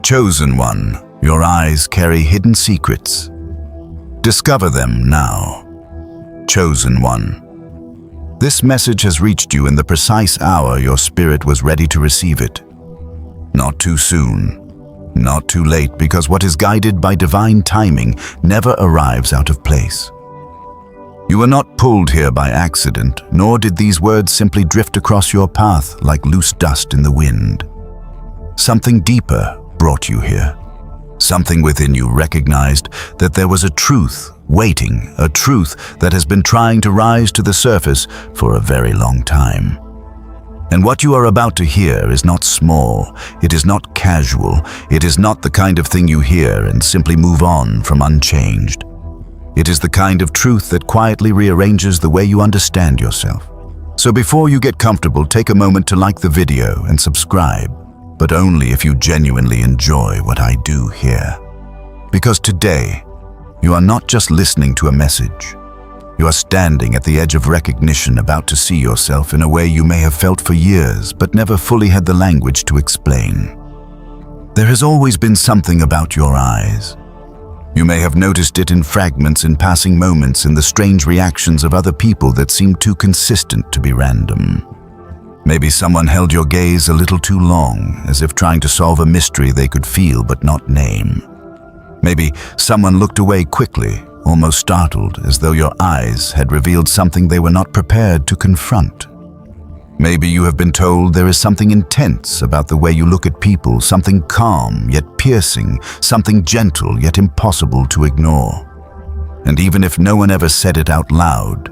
Chosen one, your eyes carry hidden secrets. Discover them now. Chosen one. This message has reached you in the precise hour your spirit was ready to receive it. Not too soon, not too late, because what is guided by divine timing never arrives out of place. You were not pulled here by accident, nor did these words simply drift across your path like loose dust in the wind. Something deeper brought you here. Something within you recognized that there was a truth waiting, a truth that has been trying to rise to the surface for a very long time. And what you are about to hear is not small, it is not casual, it is not the kind of thing you hear and simply move on from unchanged. It is the kind of truth that quietly rearranges the way you understand yourself. So before you get comfortable, take a moment to like the video and subscribe, but only if you genuinely enjoy what I do here. Because today, you are not just listening to a message. You are standing at the edge of recognition, about to see yourself in a way you may have felt for years, but never fully had the language to explain. There has always been something about your eyes. You may have noticed it in fragments, in passing moments, in the strange reactions of other people that seem too consistent to be random. Maybe someone held your gaze a little too long, as if trying to solve a mystery they could feel but not name. Maybe someone looked away quickly, almost startled, as though your eyes had revealed something they were not prepared to confront. Maybe you have been told there is something intense about the way you look at people, something calm yet piercing, something gentle yet impossible to ignore. And even if no one ever said it out loud,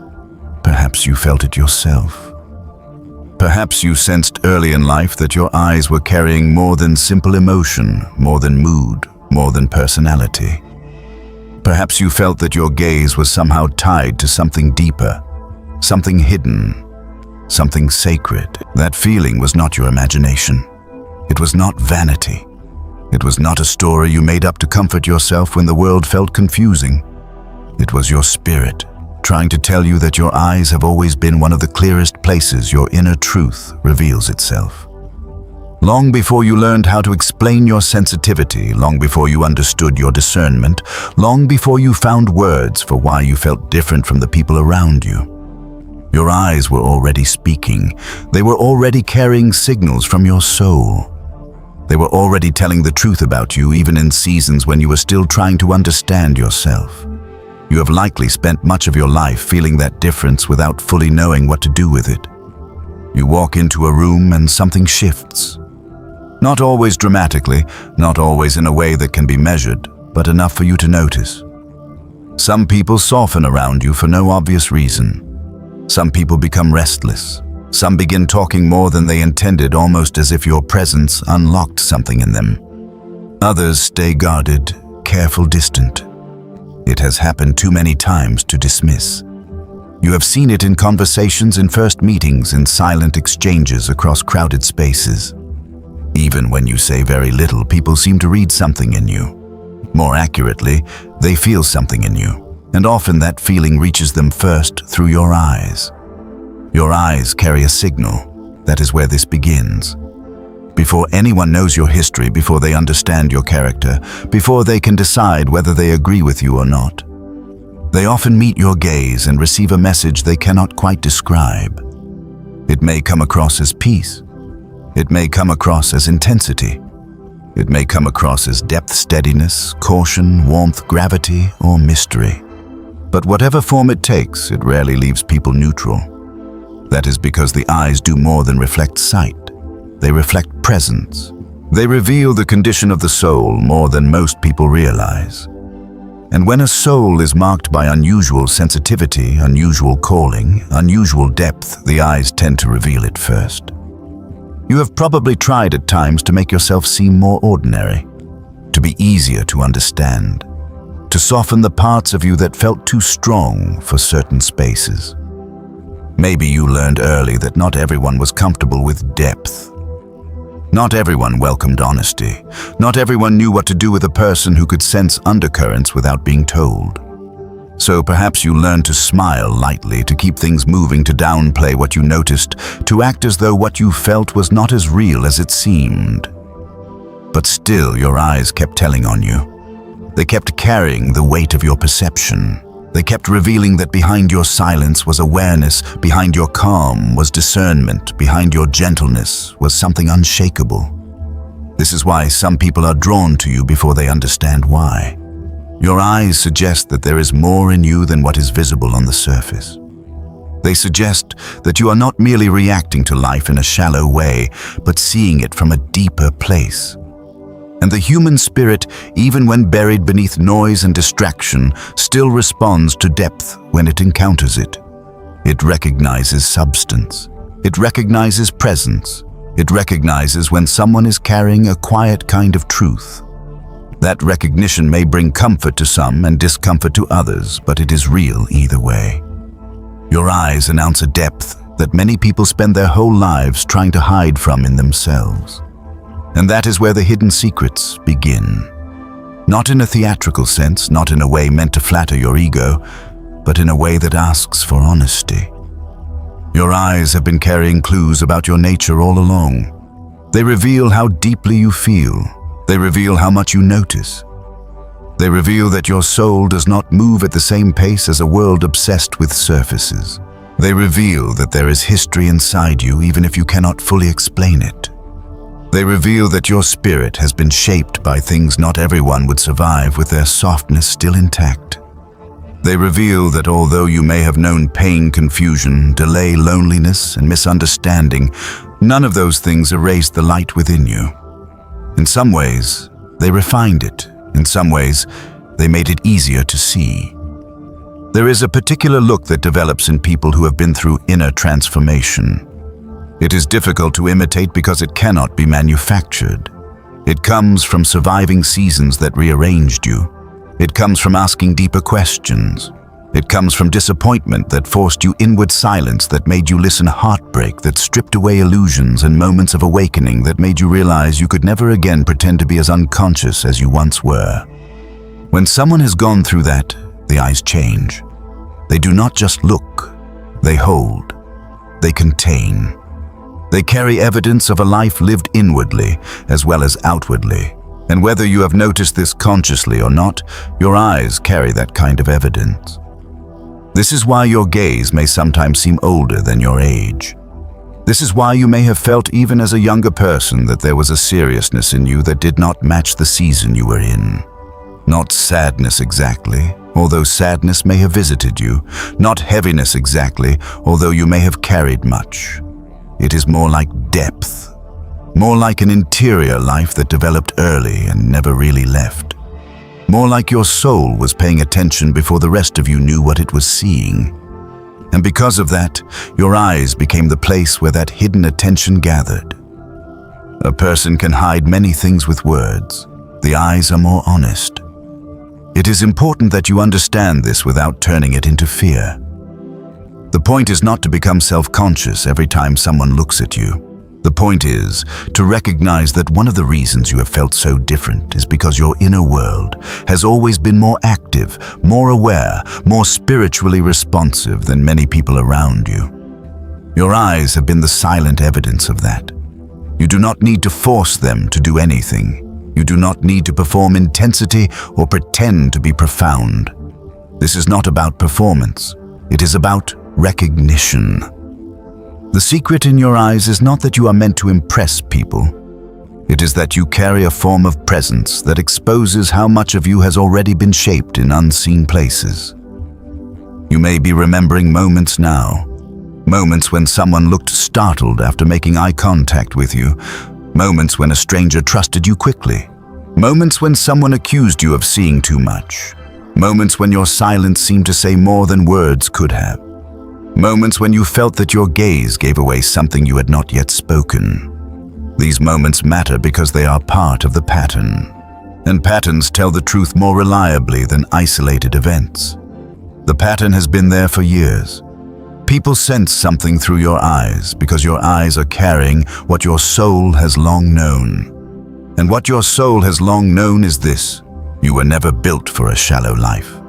perhaps you felt it yourself. Perhaps you sensed early in life that your eyes were carrying more than simple emotion, more than mood, more than personality. Perhaps you felt that your gaze was somehow tied to something deeper, something hidden, something sacred. That feeling was not your imagination. It was not vanity. It was not a story you made up to comfort yourself when the world felt confusing. It was your spirit, trying to tell you that your eyes have always been one of the clearest places your inner truth reveals itself. Long before you learned how to explain your sensitivity, long before you understood your discernment, long before you found words for why you felt different from the people around you, your eyes were already speaking. They were already carrying signals from your soul. They were already telling the truth about you, even in seasons when you were still trying to understand yourself. You have likely spent much of your life feeling that difference without fully knowing what to do with it. You walk into a room and something shifts. Not always dramatically, not always in a way that can be measured, but enough for you to notice. Some people soften around you for no obvious reason. Some people become restless. Some begin talking more than they intended, almost as if your presence unlocked something in them. Others stay guarded, careful, distant. It has happened too many times to dismiss. You have seen it in conversations, in first meetings, in silent exchanges across crowded spaces. Even when you say very little, people seem to read something in you. More accurately, they feel something in you. And often that feeling reaches them first through your eyes. Your eyes carry a signal. That is where this begins. Before anyone knows your history, before they understand your character, before they can decide whether they agree with you or not, they often meet your gaze and receive a message they cannot quite describe. It may come across as peace. It may come across as intensity. It may come across as depth, steadiness, caution, warmth, gravity, or mystery. But whatever form it takes, it rarely leaves people neutral. That is because the eyes do more than reflect sight. They reflect presence. They reveal the condition of the soul more than most people realize. And when a soul is marked by unusual sensitivity, unusual calling, unusual depth, the eyes tend to reveal it first. You have probably tried at times to make yourself seem more ordinary, to be easier to understand, to soften the parts of you that felt too strong for certain spaces. Maybe you learned early that not everyone was comfortable with depth. Not everyone welcomed honesty. Not everyone knew what to do with a person who could sense undercurrents without being told. So perhaps you learned to smile lightly, to keep things moving, to downplay what you noticed, to act as though what you felt was not as real as it seemed. but still your eyes kept telling on you. They kept carrying the weight of your perception. They kept revealing that behind your silence was awareness, behind your calm was discernment, behind your gentleness was something unshakable. This is why some people are drawn to you before they understand why. Your eyes suggest that there is more in you than what is visible on the surface. They suggest that you are not merely reacting to life in a shallow way, but seeing it from a deeper place. And the human spirit, even when buried beneath noise and distraction, still responds to depth when it encounters it. It recognizes substance. It recognizes presence. It recognizes when someone is carrying a quiet kind of truth. That recognition may bring comfort to some and discomfort to others, but it is real either way. Your eyes announce a depth that many people spend their whole lives trying to hide from in themselves. And that is where the hidden secrets begin. Not in a theatrical sense, not in a way meant to flatter your ego, but in a way that asks for honesty. Your eyes have been carrying clues about your nature all along. They reveal how deeply you feel. They reveal how much you notice. They reveal that your soul does not move at the same pace as a world obsessed with surfaces. They reveal that there is history inside you even if you cannot fully explain it. They reveal that your spirit has been shaped by things not everyone would survive with their softness still intact. They reveal that although you may have known pain, confusion, delay, loneliness, and misunderstanding, none of those things erased the light within you. In some ways, they refined it. In some ways, they made it easier to see. There is a particular look that develops in people who have been through inner transformation. It is difficult to imitate because it cannot be manufactured. It comes from surviving seasons that rearranged you. It comes from asking deeper questions. It comes from disappointment that forced you inward silence that made you listen, heartbreak that stripped away illusions, and moments of awakening that made you realize you could never again pretend to be as unconscious as you once were. When someone has gone through that, the eyes change. They do not just look, they hold, they contain. They carry evidence of a life lived inwardly as well as outwardly. And whether you have noticed this consciously or not, your eyes carry that kind of evidence. This is why your gaze may sometimes seem older than your age. This is why you may have felt even as a younger person that there was a seriousness in you that did not match the season you were in. Not sadness exactly, although sadness may have visited you. Not heaviness exactly, although you may have carried much. It is more like depth, more like an interior life that developed early and never really left. More like your soul was paying attention before the rest of you knew what it was seeing. And because of that, your eyes became the place where that hidden attention gathered. A person can hide many things with words. The eyes are more honest. It is important that you understand this without turning it into fear. The point is not to become self-conscious every time someone looks at you. The point is to recognize that one of the reasons you have felt so different is because your inner world has always been more active, more aware, more spiritually responsive than many people around you. Your eyes have been the silent evidence of that. You do not need to force them to do anything. You do not need to perform intensity or pretend to be profound. This is not about performance. It is about recognition. The secret in your eyes is not that you are meant to impress people. It is that you carry a form of presence that exposes how much of you has already been shaped in unseen places. You may be remembering moments now, moments when someone looked startled after making eye contact with you, moments when a stranger trusted you quickly, moments when someone accused you of seeing too much, moments when your silence seemed to say more than words could have. Moments when you felt that your gaze gave away something you had not yet spoken. These moments matter because they are part of the pattern, and patterns tell the truth more reliably than isolated events. The pattern has been there for years. People sense something through your eyes because your eyes are carrying what your soul has long known. And what your soul has long known is this: you were never built for a shallow life.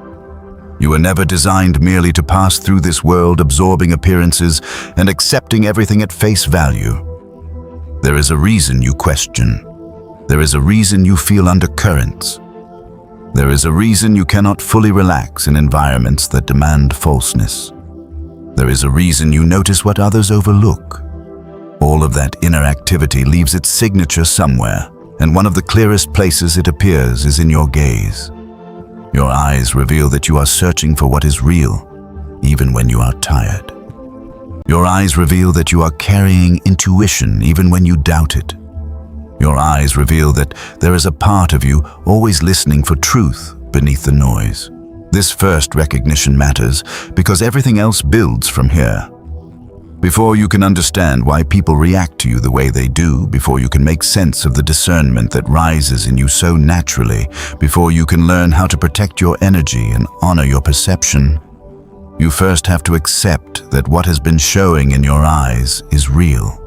You were never designed merely to pass through this world absorbing appearances and accepting everything at face value. There is a reason you question. There is a reason you feel undercurrents. There is a reason you cannot fully relax in environments that demand falseness. There is a reason you notice what others overlook. All of that inner activity leaves its signature somewhere, and one of the clearest places it appears is in your gaze. Your eyes reveal that you are searching for what is real, even when you are tired. Your eyes reveal that you are carrying intuition even when you doubt it. Your eyes reveal that there is a part of you always listening for truth beneath the noise. This first recognition matters because everything else builds from here. Before you can understand why people react to you the way they do, before you can make sense of the discernment that rises in you so naturally, before you can learn how to protect your energy and honor your perception, you first have to accept that what has been showing in your eyes is real.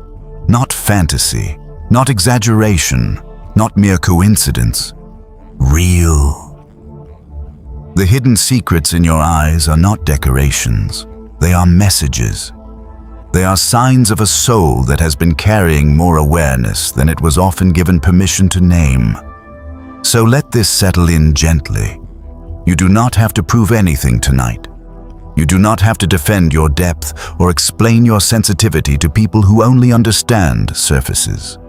Not fantasy, not exaggeration, not mere coincidence. Real. The hidden secrets in your eyes are not decorations. They are messages. They are signs of a soul that has been carrying more awareness than it was often given permission to name. So let this settle in gently. You do not have to prove anything tonight. You do not have to defend your depth or explain your sensitivity to people who only understand surfaces.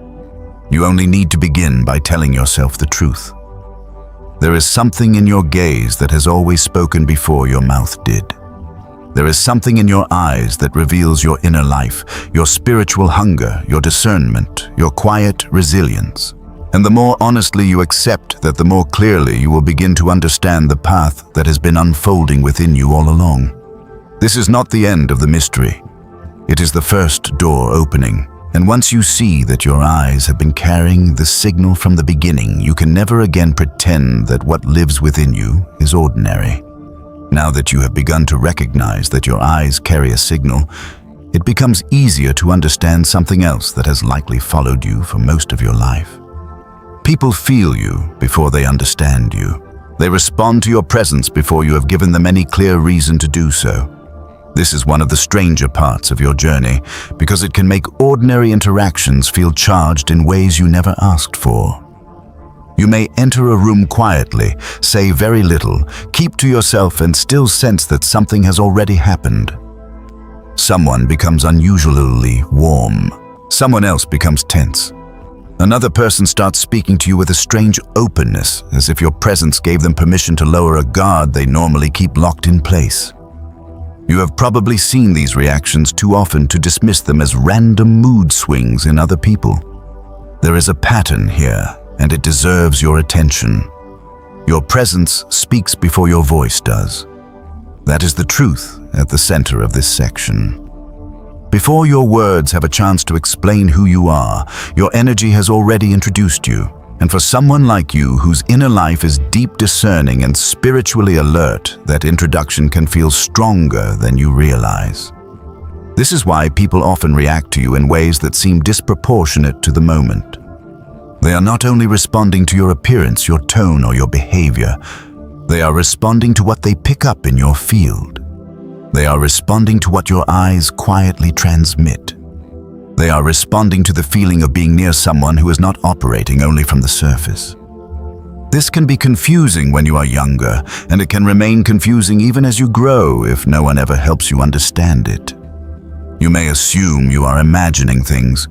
You only need to begin by telling yourself the truth. There is something in your gaze that has always spoken before your mouth did. There is something in your eyes that reveals your inner life, your spiritual hunger, your discernment, your quiet resilience. And the more honestly you accept that, the more clearly you will begin to understand the path that has been unfolding within you all along. This is not the end of the mystery. It is the first door opening. And once you see that your eyes have been carrying the signal from the beginning, you can never again pretend that what lives within you is ordinary. Now that you have begun to recognize that your eyes carry a signal, it becomes easier to understand something else that has likely followed you for most of your life. People feel you before they understand you. They respond to your presence before you have given them any clear reason to do so. This is one of the stranger parts of your journey because it can make ordinary interactions feel charged in ways you never asked for. You may enter a room quietly, say very little, keep to yourself, and still sense that something has already happened. Someone becomes unusually warm. Someone else becomes tense. Another person starts speaking to you with a strange openness, as if your presence gave them permission to lower a guard they normally keep locked in place. You have probably seen these reactions too often to dismiss them as random mood swings in other people. There is a pattern here, and it deserves your attention. Your presence speaks before your voice does. That is the truth at the center of this section. Before your words have a chance to explain who you are, your energy has already introduced you. And for someone like you, whose inner life is deep, discerning, and spiritually alert, that introduction can feel stronger than you realize. This is why people often react to you in ways that seem disproportionate to the moment. They are not only responding to your appearance, your tone, or your behavior. They are responding to what they pick up in your field. They are responding to what your eyes quietly transmit. They are responding to the feeling of being near someone who is not operating only from the surface. This can be confusing when you are younger, and it can remain confusing even as you grow if no one ever helps you understand it. You may assume you are imagining things.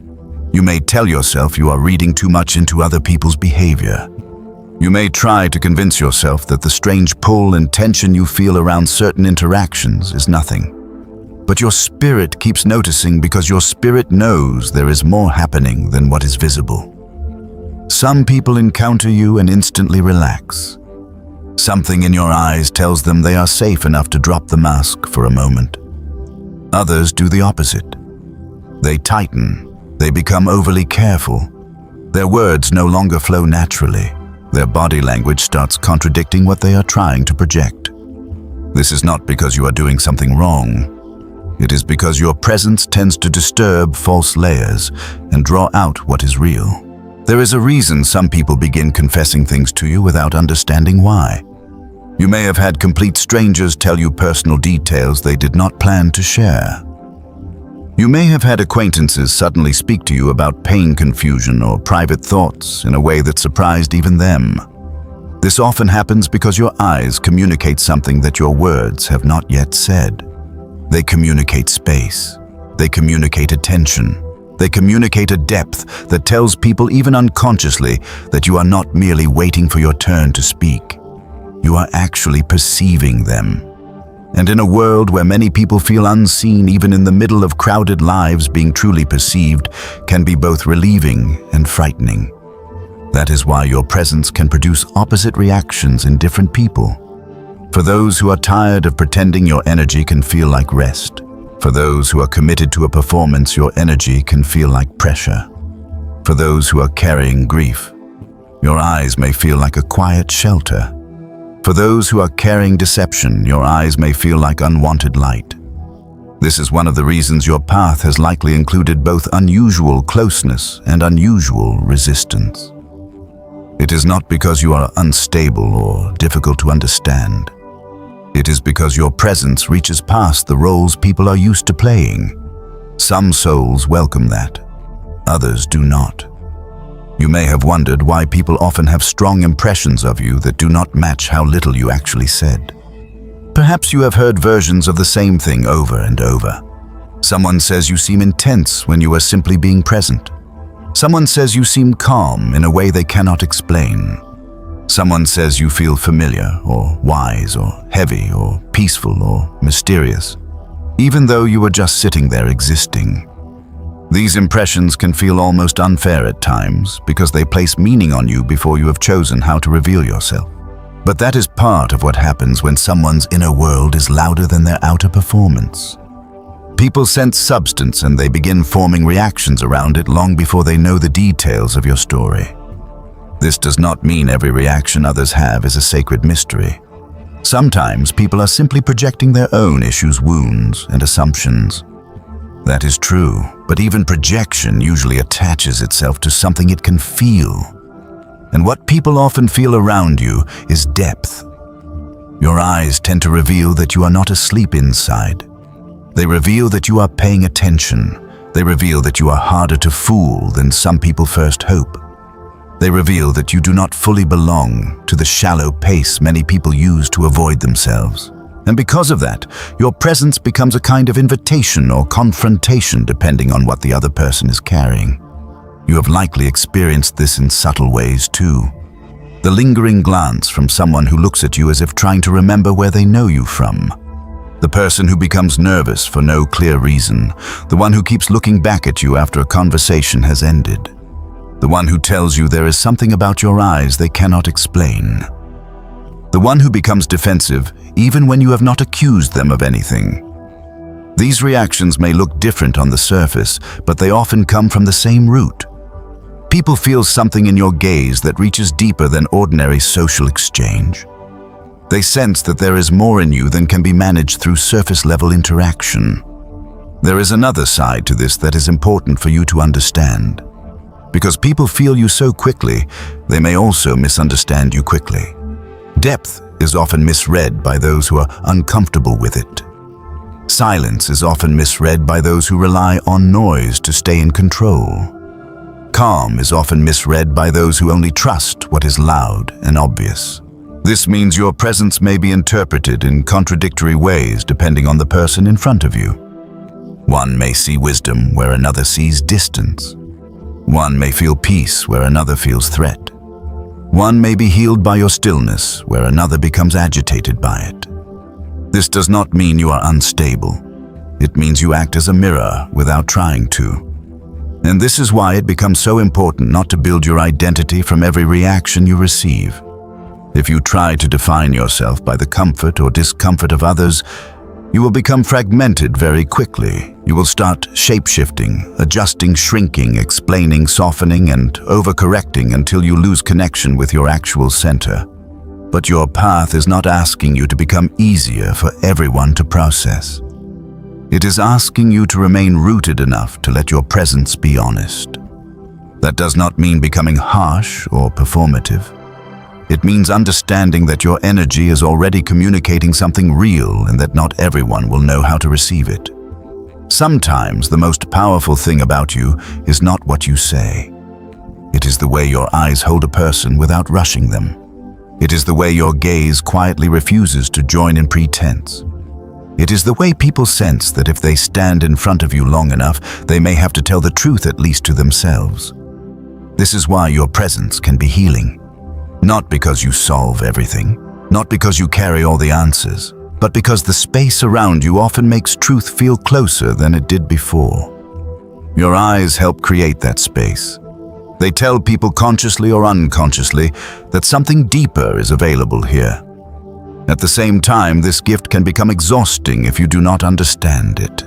You may tell yourself you are reading too much into other people's behavior. You may try to convince yourself that the strange pull and tension you feel around certain interactions is nothing. But your spirit keeps noticing because your spirit knows there is more happening than what is visible. Some people encounter you and instantly relax. Something in your eyes tells them they are safe enough to drop the mask for a moment. Others do the opposite. They tighten. They become overly careful. Their words no longer flow naturally. Their body language starts contradicting what they are trying to project. This is not because you are doing something wrong. It is because your presence tends to disturb false layers and draw out what is real. There is a reason some people begin confessing things to you without understanding why. You may have had complete strangers tell you personal details they did not plan to share. You may have had acquaintances suddenly speak to you about pain, confusion, or private thoughts in a way that surprised even them. This often happens because your eyes communicate something that your words have not yet said. They communicate space. They communicate attention. They communicate a depth that tells people even unconsciously that you are not merely waiting for your turn to speak. You are actually perceiving them. And in a world where many people feel unseen, even in the middle of crowded lives, being truly perceived can be both relieving and frightening. That is why your presence can produce opposite reactions in different people. For those who are tired of pretending, your energy can feel like rest. For those who are committed to a performance, your energy can feel like pressure. For those who are carrying grief, your eyes may feel like a quiet shelter. For those who are carrying deception, your eyes may feel like unwanted light. This is one of the reasons your path has likely included both unusual closeness and unusual resistance. It is not because you are unstable or difficult to understand. It is because your presence reaches past the roles people are used to playing. Some souls welcome that, others do not. You may have wondered why people often have strong impressions of you that do not match how little you actually said. Perhaps you have heard versions of the same thing over and over. Someone says you seem intense when you are simply being present. Someone says you seem calm in a way they cannot explain. Someone says you feel familiar or wise or heavy or peaceful or mysterious, even though you are just sitting there existing. These impressions can feel almost unfair at times because they place meaning on you before you have chosen how to reveal yourself. But that is part of what happens when someone's inner world is louder than their outer performance. People sense substance and they begin forming reactions around it long before they know the details of your story. This does not mean every reaction others have is a sacred mystery. Sometimes people are simply projecting their own issues, wounds, and assumptions. That is true, but even projection usually attaches itself to something it can feel. And what people often feel around you is depth. Your eyes tend to reveal that you are not asleep inside. They reveal that you are paying attention. They reveal that you are harder to fool than some people first hope. They reveal that you do not fully belong to the shallow pace many people use to avoid themselves. And because of that, your presence becomes a kind of invitation or confrontation depending on what the other person is carrying. You have likely experienced this in subtle ways too. The lingering glance from someone who looks at you as if trying to remember where they know you from. The person who becomes nervous for no clear reason. The one who keeps looking back at you after a conversation has ended. The one who tells you there is something about your eyes they cannot explain. The one who becomes defensive even when you have not accused them of anything. These reactions may look different on the surface, but they often come from the same root. People feel something in your gaze that reaches deeper than ordinary social exchange. They sense that there is more in you than can be managed through surface-level interaction. There is another side to this that is important for you to understand. Because people feel you so quickly, they may also misunderstand you quickly. Depth is often misread by those who are uncomfortable with it. Silence is often misread by those who rely on noise to stay in control. Calm is often misread by those who only trust what is loud and obvious. This means your presence may be interpreted in contradictory ways depending on the person in front of you. One may see wisdom where another sees distance. One may feel peace where another feels threat. One may be healed by your stillness where another becomes agitated by it. This does not mean you are unstable. It means you act as a mirror without trying to. And this is why it becomes so important not to build your identity from every reaction you receive. If you try to define yourself by the comfort or discomfort of others, you will become fragmented very quickly. You will start shape-shifting, adjusting, shrinking, explaining, softening, and overcorrecting until you lose connection with your actual center. But your path is not asking you to become easier for everyone to process. It is asking you to remain rooted enough to let your presence be honest. That does not mean becoming harsh or performative. It means understanding that your energy is already communicating something real and that not everyone will know how to receive it. Sometimes the most powerful thing about you is not what you say. It is the way your eyes hold a person without rushing them. It is the way your gaze quietly refuses to join in pretense. It is the way people sense that if they stand in front of you long enough, they may have to tell the truth at least to themselves. This is why your presence can be healing. Not because you solve everything, not because you carry all the answers, but because the space around you often makes truth feel closer than it did before. Your eyes help create that space. They tell people consciously or unconsciously that something deeper is available here. At the same time, this gift can become exhausting if you do not understand it.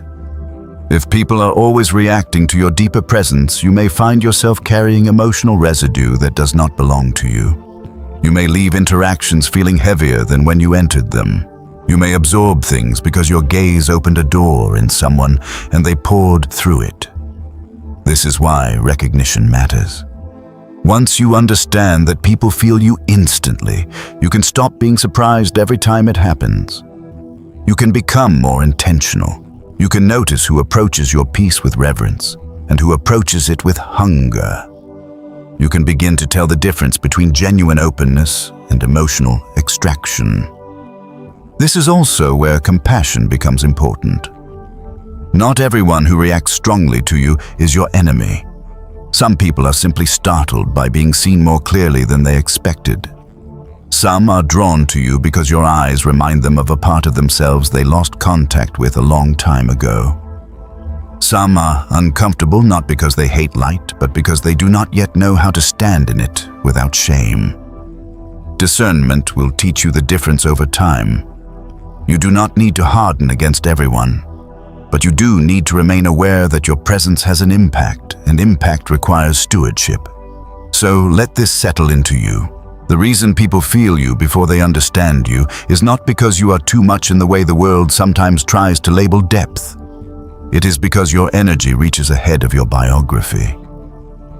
If people are always reacting to your deeper presence, you may find yourself carrying emotional residue that does not belong to you. You may leave interactions feeling heavier than when you entered them. You may absorb things because your gaze opened a door in someone and they poured through it. This is why recognition matters. Once you understand that people feel you instantly, you can stop being surprised every time it happens. You can become more intentional. You can notice who approaches your peace with reverence and who approaches it with hunger. You can begin to tell the difference between genuine openness and emotional extraction. This is also where compassion becomes important. Not everyone who reacts strongly to you is your enemy. Some people are simply startled by being seen more clearly than they expected. Some are drawn to you because your eyes remind them of a part of themselves they lost contact with a long time ago. Some are uncomfortable not because they hate light, but because they do not yet know how to stand in it without shame. Discernment will teach you the difference over time. You do not need to harden against everyone, but you do need to remain aware that your presence has an impact, and impact requires stewardship. So let this settle into you. The reason people feel you before they understand you is not because you are too much in the way the world sometimes tries to label depth. It is because your energy reaches ahead of your biography.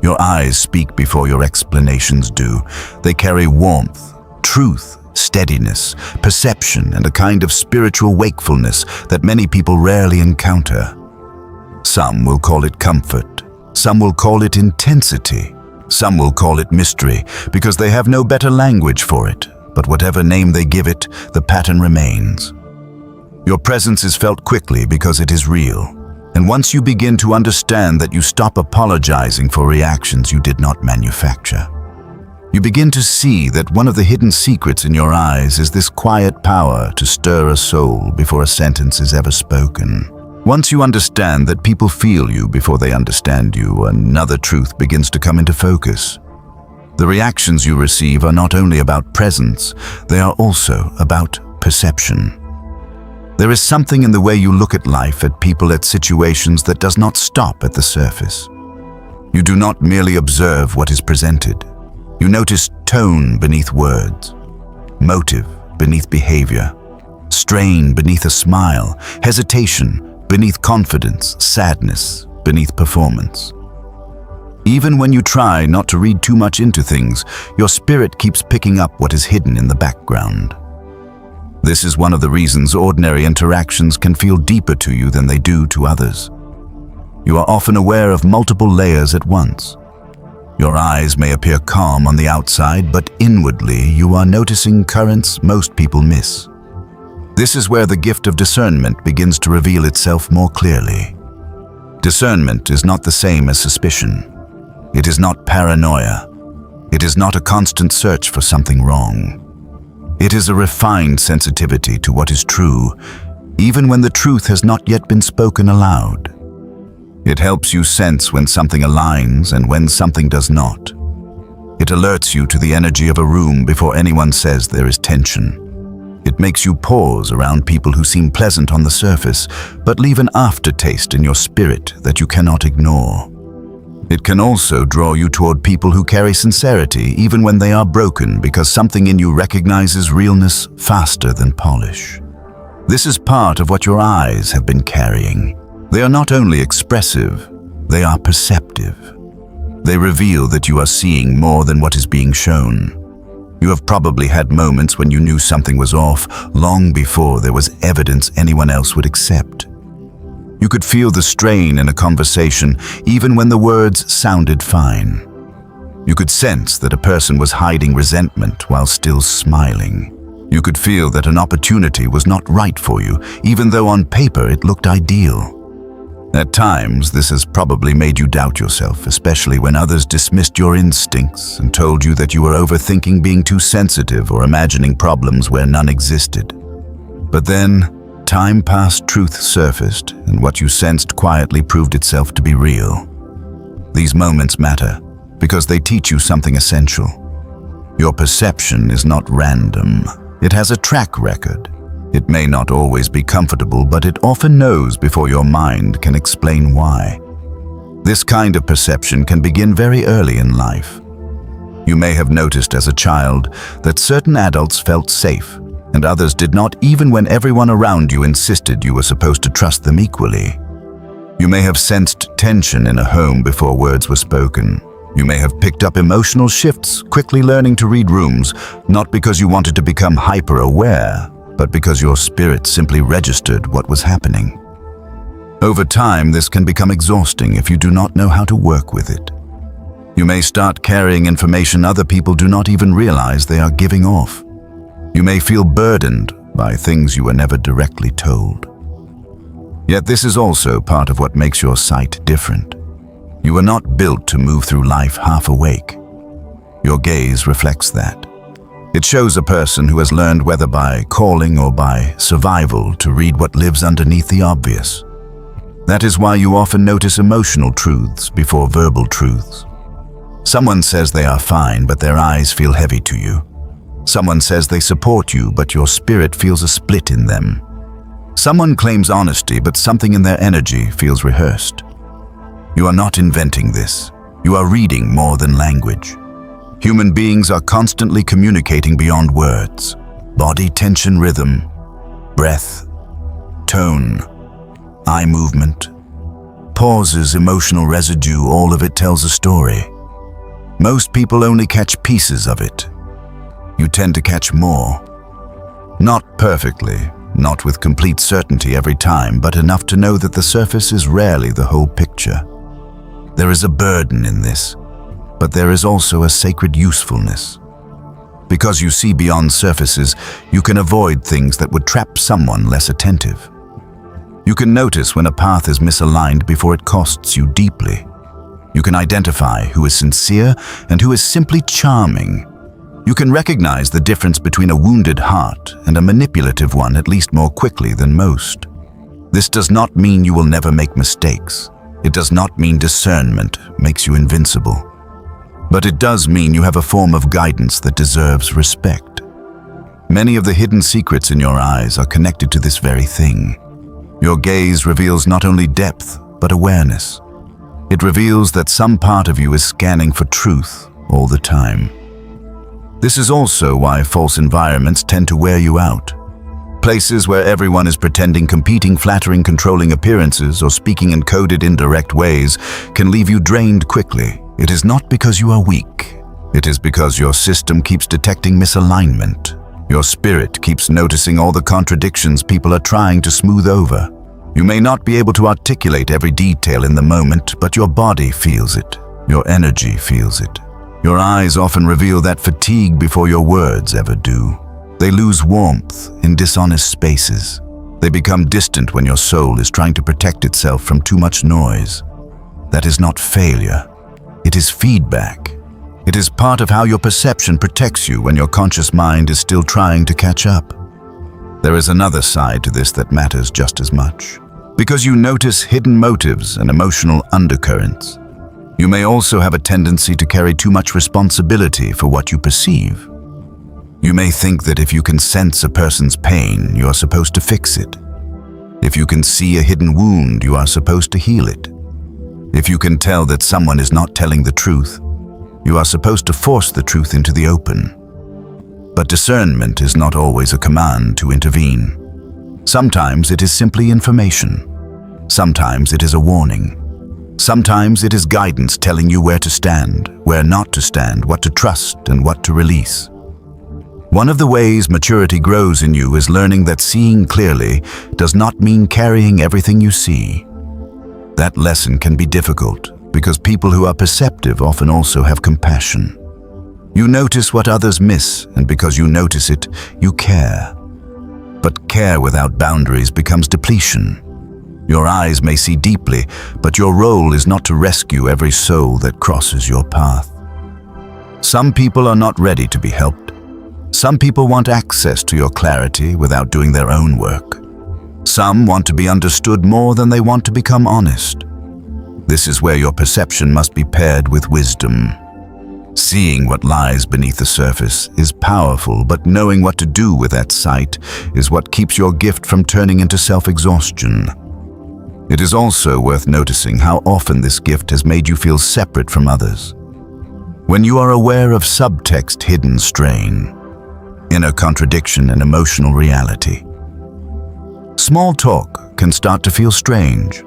Your eyes speak before your explanations do. They carry warmth, truth, steadiness, perception, and a kind of spiritual wakefulness that many people rarely encounter. Some will call it comfort. Some will call it intensity. Some will call it mystery because they have no better language for it. But whatever name they give it, the pattern remains. Your presence is felt quickly because it is real. And once you begin to understand that, you stop apologizing for reactions you did not manufacture. You begin to see that one of the hidden secrets in your eyes is this quiet power to stir a soul before a sentence is ever spoken. Once you understand that people feel you before they understand you, another truth begins to come into focus. The reactions you receive are not only about presence, they are also about perception. There is something in the way you look at life, at people, at situations that does not stop at the surface. You do not merely observe what is presented. You notice tone beneath words, motive beneath behavior, strain beneath a smile, hesitation beneath confidence, sadness beneath performance. Even when you try not to read too much into things, your spirit keeps picking up what is hidden in the background. This is one of the reasons ordinary interactions can feel deeper to you than they do to others. You are often aware of multiple layers at once. Your eyes may appear calm on the outside, but inwardly you are noticing currents most people miss. This is where the gift of discernment begins to reveal itself more clearly. Discernment is not the same as suspicion. It is not paranoia. It is not a constant search for something wrong. It is a refined sensitivity to what is true, even when the truth has not yet been spoken aloud. It helps you sense when something aligns and when something does not. It alerts you to the energy of a room before anyone says there is tension. It makes you pause around people who seem pleasant on the surface, but leave an aftertaste in your spirit that you cannot ignore. It can also draw you toward people who carry sincerity even when they are broken, because something in you recognizes realness faster than polish. This is part of what your eyes have been carrying. They are not only expressive, they are perceptive. They reveal that you are seeing more than what is being shown. You have probably had moments when you knew something was off long before there was evidence anyone else would accept. You could feel the strain in a conversation, even when the words sounded fine. You could sense that a person was hiding resentment while still smiling. You could feel that an opportunity was not right for you, even though on paper it looked ideal. At times, this has probably made you doubt yourself, especially when others dismissed your instincts and told you that you were overthinking, being too sensitive, or imagining problems where none existed. But then, time passed, truth surfaced, and what you sensed quietly proved itself to be real. These moments matter because they teach you something essential. Your perception is not random. It has a track record. It may not always be comfortable, but it often knows before your mind can explain why. This kind of perception can begin very early in life. You may have noticed as a child that certain adults felt safe, and others did not, even when everyone around you insisted you were supposed to trust them equally. You may have sensed tension in a home before words were spoken. You may have picked up emotional shifts, quickly learning to read rooms, not because you wanted to become hyper-aware, but because your spirit simply registered what was happening. Over time, this can become exhausting if you do not know how to work with it. You may start carrying information other people do not even realize they are giving off. You may feel burdened by things you were never directly told. Yet this is also part of what makes your sight different. You are not built to move through life half awake. Your gaze reflects that. It shows a person who has learned, whether by calling or by survival, to read what lives underneath the obvious. That is why you often notice emotional truths before verbal truths. Someone says they are fine, but their eyes feel heavy to you. Someone says they support you, but your spirit feels a split in them. Someone claims honesty, but something in their energy feels rehearsed. You are not inventing this. You are reading more than language. Human beings are constantly communicating beyond words. Body tension, rhythm, breath, tone, eye movement, pauses, emotional residue, all of it tells a story. Most people only catch pieces of it. You tend to catch more. Not perfectly, not with complete certainty every time, but enough to know that the surface is rarely the whole picture. There is a burden in this, but there is also a sacred usefulness. Because you see beyond surfaces, you can avoid things that would trap someone less attentive. You can notice when a path is misaligned before it costs you deeply. You can identify who is sincere and who is simply charming. You can recognize the difference between a wounded heart and a manipulative one, at least more quickly than most. This does not mean you will never make mistakes. It does not mean discernment makes you invincible. But it does mean you have a form of guidance that deserves respect. Many of the hidden secrets in your eyes are connected to this very thing. Your gaze reveals not only depth, but awareness. It reveals that some part of you is scanning for truth all the time. This is also why false environments tend to wear you out. Places where everyone is pretending, competing, flattering, controlling appearances, or speaking in coded, indirect ways can leave you drained quickly. It is not because you are weak. It is because your system keeps detecting misalignment. Your spirit keeps noticing all the contradictions people are trying to smooth over. You may not be able to articulate every detail in the moment, but your body feels it. Your energy feels it. Your eyes often reveal that fatigue before your words ever do. They lose warmth in dishonest spaces. They become distant when your soul is trying to protect itself from too much noise. That is not failure. It is feedback. It is part of how your perception protects you when your conscious mind is still trying to catch up. There is another side to this that matters just as much. Because you notice hidden motives and emotional undercurrents. You may also have a tendency to carry too much responsibility for what you perceive. You may think that if you can sense a person's pain, you are supposed to fix it. If you can see a hidden wound, you are supposed to heal it. If you can tell that someone is not telling the truth, you are supposed to force the truth into the open. But discernment is not always a command to intervene. Sometimes it is simply information. Sometimes it is a warning. Sometimes it is guidance telling you where to stand, where not to stand, what to trust and what to release. One of the ways maturity grows in you is learning that seeing clearly does not mean carrying everything you see. That lesson can be difficult because people who are perceptive often also have compassion. You notice what others miss, and because you notice it, you care. But care without boundaries becomes depletion. Your eyes may see deeply, but your role is not to rescue every soul that crosses your path. Some people are not ready to be helped. Some people want access to your clarity without doing their own work. Some want to be understood more than they want to become honest. This is where your perception must be paired with wisdom. Seeing what lies beneath the surface is powerful, but knowing what to do with that sight is what keeps your gift from turning into self-exhaustion. It is also worth noticing how often this gift has made you feel separate from others. When you are aware of subtext, hidden strain, inner contradiction, and emotional reality, small talk can start to feel strange.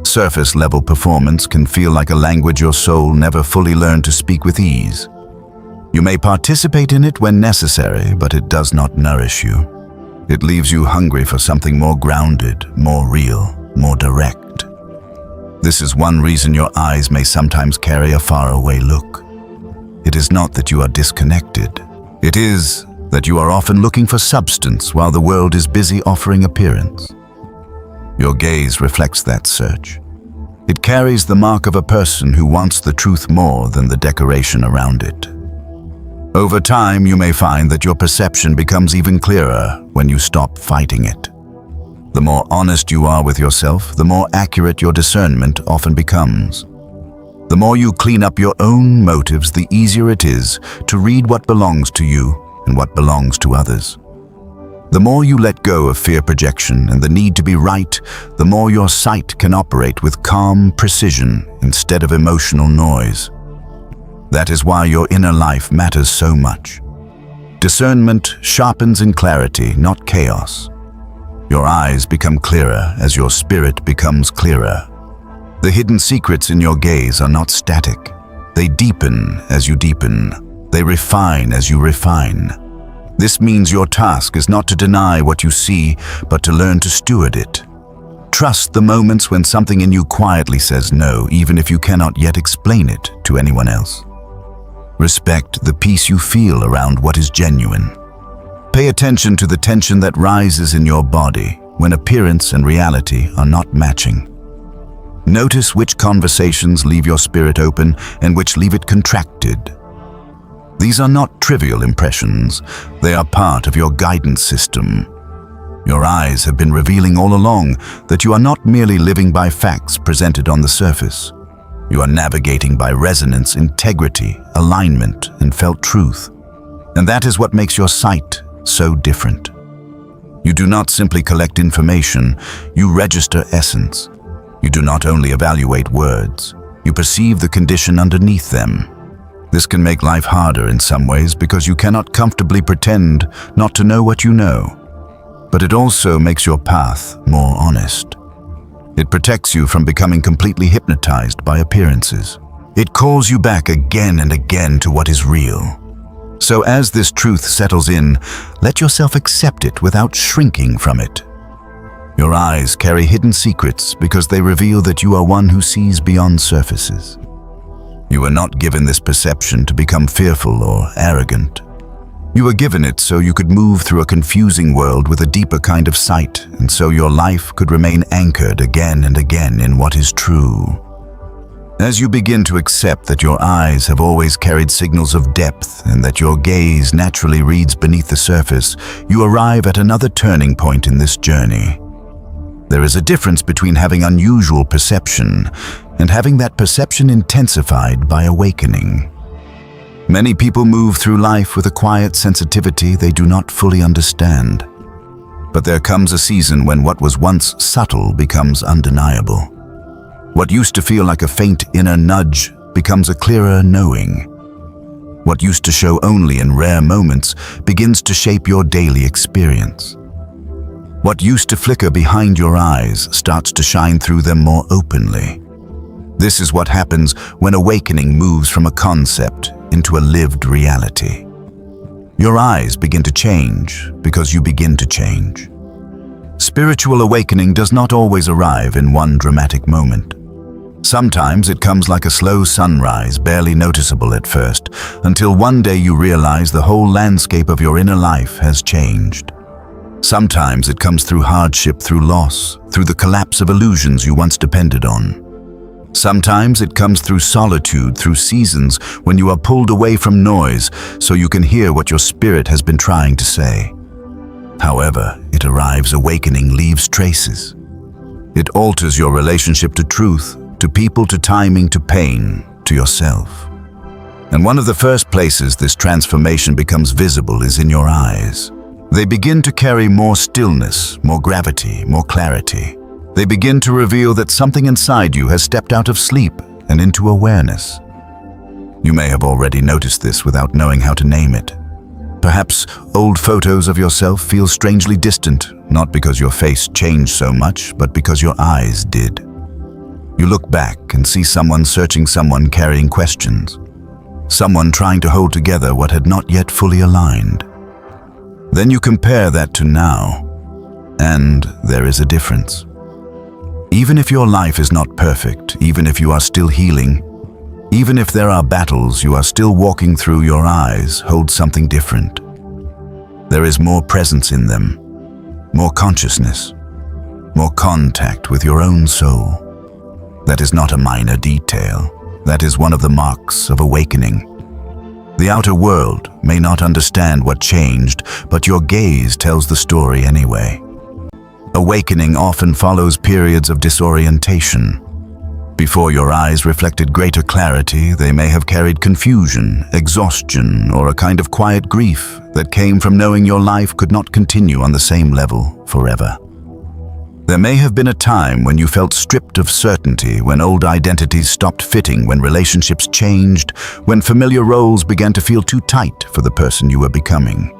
Surface-level performance can feel like a language your soul never fully learned to speak with ease. You may participate in it when necessary, but it does not nourish you. It leaves you hungry for something more grounded, more real, more direct. This is one reason your eyes may sometimes carry a faraway look. It is not that you are disconnected. It is that you are often looking for substance while the world is busy offering appearance. Your gaze reflects that search. It carries the mark of a person who wants the truth more than the decoration around it. Over time, you may find that your perception becomes even clearer when you stop fighting it. The more honest you are with yourself, the more accurate your discernment often becomes. The more you clean up your own motives, the easier it is to read what belongs to you and what belongs to others. The more you let go of fear projection and the need to be right, the more your sight can operate with calm precision instead of emotional noise. That is why your inner life matters so much. Discernment sharpens in clarity, not chaos. Your eyes become clearer as your spirit becomes clearer. The hidden secrets in your gaze are not static. They deepen as you deepen. They refine as you refine. This means your task is not to deny what you see, but to learn to steward it. Trust the moments when something in you quietly says no, even if you cannot yet explain it to anyone else. Respect the peace you feel around what is genuine. Pay attention to the tension that rises in your body when appearance and reality are not matching. Notice which conversations leave your spirit open and which leave it contracted. These are not trivial impressions. They are part of your guidance system. Your eyes have been revealing all along that you are not merely living by facts presented on the surface. You are navigating by resonance, integrity, alignment, and felt truth. And that is what makes your sight so different. You do not simply collect information, you register essence. You do not only evaluate words, you perceive the condition underneath them. This can make life harder in some ways because you cannot comfortably pretend not to know what you know. But it also makes your path more honest. It protects you from becoming completely hypnotized by appearances. It calls you back again and again to what is real. So as this truth settles in, let yourself accept it without shrinking from it. Your eyes carry hidden secrets because they reveal that you are one who sees beyond surfaces. You were not given this perception to become fearful or arrogant. You were given it so you could move through a confusing world with a deeper kind of sight, and so your life could remain anchored again and again in what is true. As you begin to accept that your eyes have always carried signals of depth and that your gaze naturally reads beneath the surface, you arrive at another turning point in this journey. There is a difference between having unusual perception and having that perception intensified by awakening. Many people move through life with a quiet sensitivity they do not fully understand. But there comes a season when what was once subtle becomes undeniable. What used to feel like a faint inner nudge becomes a clearer knowing. What used to show only in rare moments begins to shape your daily experience. What used to flicker behind your eyes starts to shine through them more openly. This is what happens when awakening moves from a concept into a lived reality. Your eyes begin to change because you begin to change. Spiritual awakening does not always arrive in one dramatic moment. Sometimes it comes like a slow sunrise, barely noticeable at first, until one day you realize the whole landscape of your inner life has changed. Sometimes it comes through hardship, through loss, through the collapse of illusions you once depended on. Sometimes it comes through solitude, through seasons when you are pulled away from noise so you can hear what your spirit has been trying to say. However it arrives, awakening leaves traces. It alters your relationship to truth, to people, to timing, to pain, to yourself. And one of the first places this transformation becomes visible is in your eyes. They begin to carry more stillness, more gravity, more clarity. They begin to reveal that something inside you has stepped out of sleep and into awareness. You may have already noticed this without knowing how to name it. Perhaps old photos of yourself feel strangely distant, not because your face changed so much, but because your eyes did. You look back and see someone searching, someone carrying questions, someone trying to hold together what had not yet fully aligned. Then you compare that to now, and there is a difference. Even if your life is not perfect, even if you are still healing, even if there are battles you are still walking through, your eyes hold something different. There is more presence in them, more consciousness, more contact with your own soul. That is not a minor detail. That is one of the marks of awakening. The outer world may not understand what changed, but your gaze tells the story anyway. Awakening often follows periods of disorientation. Before your eyes reflected greater clarity, they may have carried confusion, exhaustion, or a kind of quiet grief that came from knowing your life could not continue on the same level forever. There may have been a time when you felt stripped of certainty, when old identities stopped fitting, when relationships changed, when familiar roles began to feel too tight for the person you were becoming.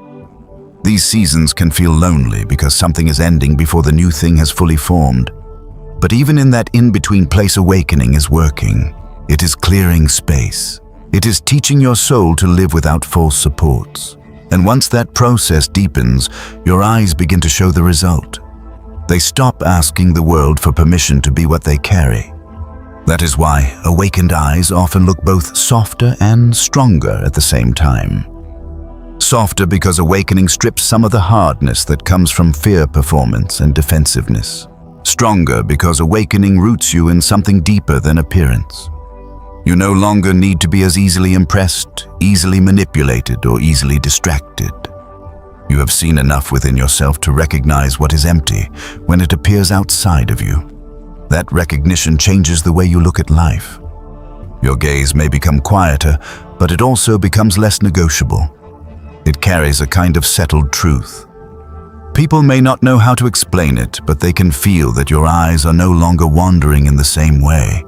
These seasons can feel lonely because something is ending before the new thing has fully formed. But even in that in-between place, awakening is working. It is clearing space. It is teaching your soul to live without false supports. And once that process deepens, your eyes begin to show the result. They stop asking the world for permission to be what they carry. That is why awakened eyes often look both softer and stronger at the same time. Softer because awakening strips some of the hardness that comes from fear, performance, and defensiveness. Stronger because awakening roots you in something deeper than appearance. You no longer need to be as easily impressed, easily manipulated, or easily distracted. You have seen enough within yourself to recognize what is empty when it appears outside of you. That recognition changes the way you look at life. Your gaze may become quieter, but it also becomes less negotiable. It carries a kind of settled truth. People may not know how to explain it, but they can feel that your eyes are no longer wandering in the same way.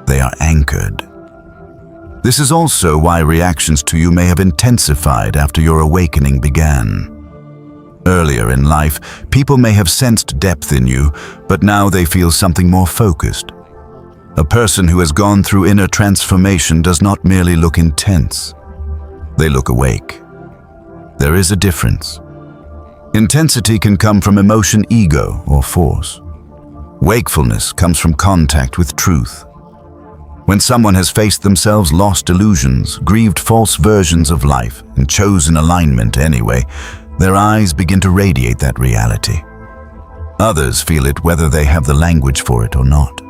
They are anchored. This is also why reactions to you may have intensified after your awakening began. Earlier in life, people may have sensed depth in you, but now they feel something more focused. A person who has gone through inner transformation does not merely look intense. They look awake. There is a difference. Intensity can come from emotion, ego, or force. Wakefulness comes from contact with truth. When someone has faced themselves, lost illusions, grieved false versions of life, and chosen alignment anyway, their eyes begin to radiate that reality. Others feel it whether they have the language for it or not.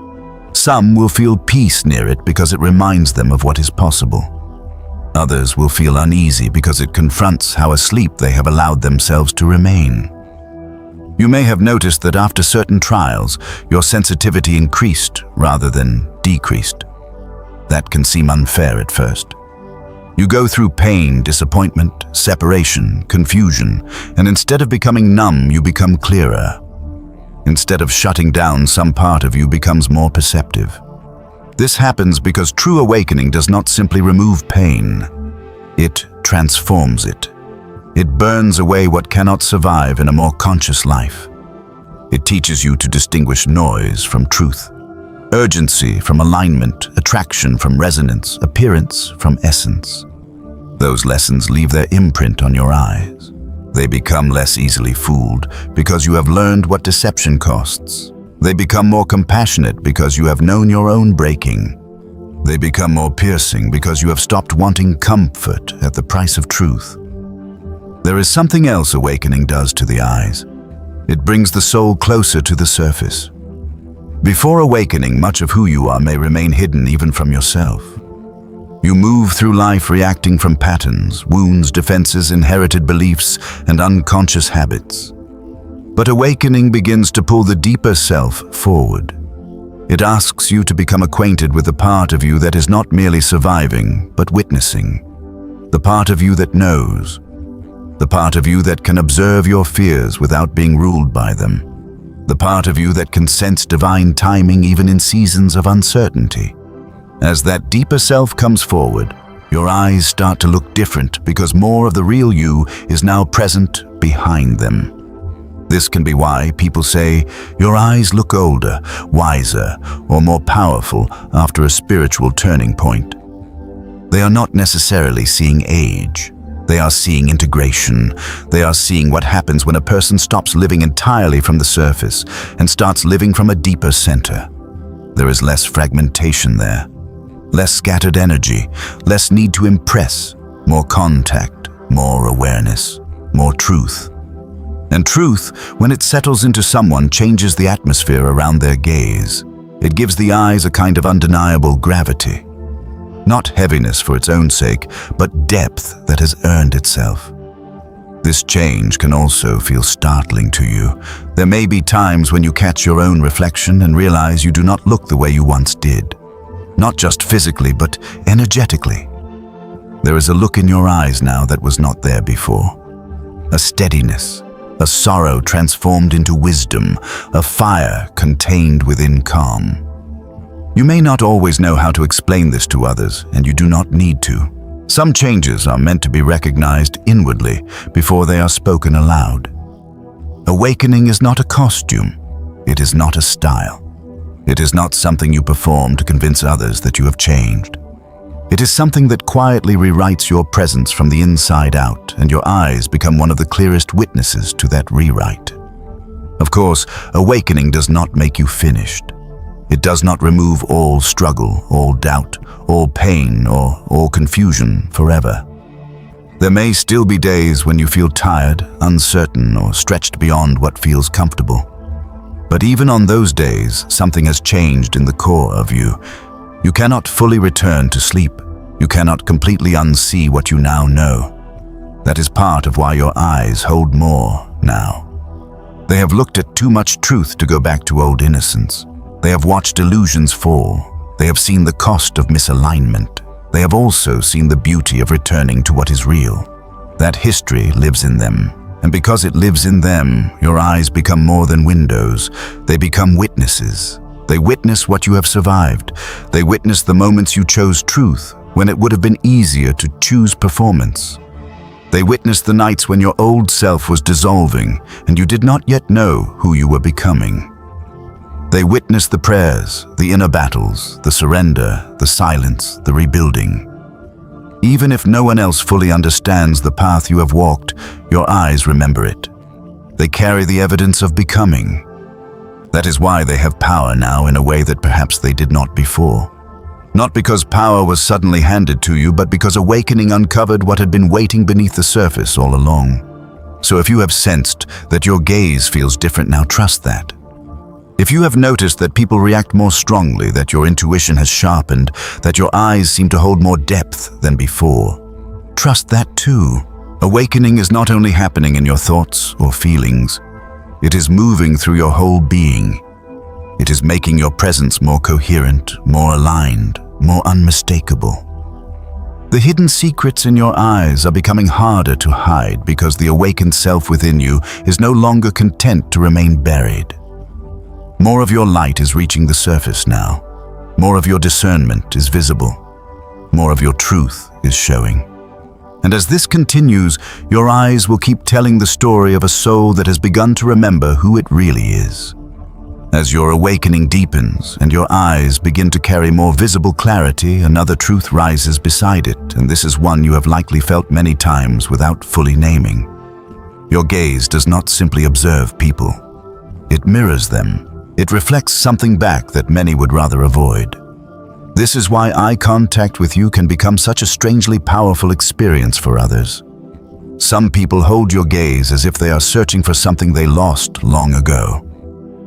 Some will feel peace near it because it reminds them of what is possible. Others will feel uneasy because it confronts how asleep they have allowed themselves to remain. You may have noticed that after certain trials, your sensitivity increased rather than decreased. That can seem unfair at first. You go through pain, disappointment, separation, confusion, and instead of becoming numb, you become clearer. Instead of shutting down, some part of you becomes more perceptive. This happens because true awakening does not simply remove pain. It transforms it. It burns away what cannot survive in a more conscious life. It teaches you to distinguish noise from truth, urgency from alignment, attraction from resonance, appearance from essence. Those lessons leave their imprint on your eyes. They become less easily fooled because you have learned what deception costs. They become more compassionate because you have known your own breaking. They become more piercing because you have stopped wanting comfort at the price of truth. There is something else awakening does to the eyes. It brings the soul closer to the surface. Before awakening, much of who you are may remain hidden even from yourself. You move through life reacting from patterns, wounds, defenses, inherited beliefs, and unconscious habits. But awakening begins to pull the deeper self forward. It asks you to become acquainted with the part of you that is not merely surviving, but witnessing. The part of you that knows. The part of you that can observe your fears without being ruled by them. The part of you that can sense divine timing even in seasons of uncertainty. As that deeper self comes forward, your eyes start to look different because more of the real you is now present behind them. This can be why people say your eyes look older, wiser, or more powerful after a spiritual turning point. They are not necessarily seeing age. They are seeing integration. They are seeing what happens when a person stops living entirely from the surface and starts living from a deeper center. There is less fragmentation there. Less scattered energy, less need to impress, more contact, more awareness, more truth. And truth, when it settles into someone, changes the atmosphere around their gaze. It gives the eyes a kind of undeniable gravity. Not heaviness for its own sake, but depth that has earned itself. This change can also feel startling to you. There may be times when you catch your own reflection and realize you do not look the way you once did. Not just physically, but energetically. There is a look in your eyes now that was not there before. A steadiness, a sorrow transformed into wisdom, a fire contained within calm. You may not always know how to explain this to others, and you do not need to. Some changes are meant to be recognized inwardly before they are spoken aloud. Awakening is not a costume. It is not a style. It is not something you perform to convince others that you have changed. It is something that quietly rewrites your presence from the inside out, and your eyes become one of the clearest witnesses to that rewrite. Of course, awakening does not make you finished. It does not remove all struggle, all doubt, all pain, or all confusion forever. There may still be days when you feel tired, uncertain, or stretched beyond what feels comfortable. But even on those days, something has changed in the core of you. You cannot fully return to sleep. You cannot completely unsee what you now know. That is part of why your eyes hold more now. They have looked at too much truth to go back to old innocence. They have watched illusions fall. They have seen the cost of misalignment. They have also seen the beauty of returning to what is real. That history lives in them. And because it lives in them, your eyes become more than windows. They become witnesses. They witness what you have survived. They witness the moments you chose truth when it would have been easier to choose performance. They witness the nights when your old self was dissolving and you did not yet know who you were becoming. They witness the prayers, the inner battles, the surrender, the silence, the rebuilding. Even if no one else fully understands the path you have walked, your eyes remember it. They carry the evidence of becoming. That is why they have power now in a way that perhaps they did not before. Not because power was suddenly handed to you, but because awakening uncovered what had been waiting beneath the surface all along. So if you have sensed that your gaze feels different now, trust that. If you have noticed that people react more strongly, that your intuition has sharpened, that your eyes seem to hold more depth than before, trust that too. Awakening is not only happening in your thoughts or feelings, it is moving through your whole being. It is making your presence more coherent, more aligned, more unmistakable. The hidden secrets in your eyes are becoming harder to hide because the awakened self within you is no longer content to remain buried. More of your light is reaching the surface now. More of your discernment is visible. More of your truth is showing. And as this continues, your eyes will keep telling the story of a soul that has begun to remember who it really is. As your awakening deepens and your eyes begin to carry more visible clarity, another truth rises beside it, and this is one you have likely felt many times without fully naming. Your gaze does not simply observe people. It mirrors them. It reflects something back that many would rather avoid. This is why eye contact with you can become such a strangely powerful experience for others. Some people hold your gaze as if they are searching for something they lost long ago.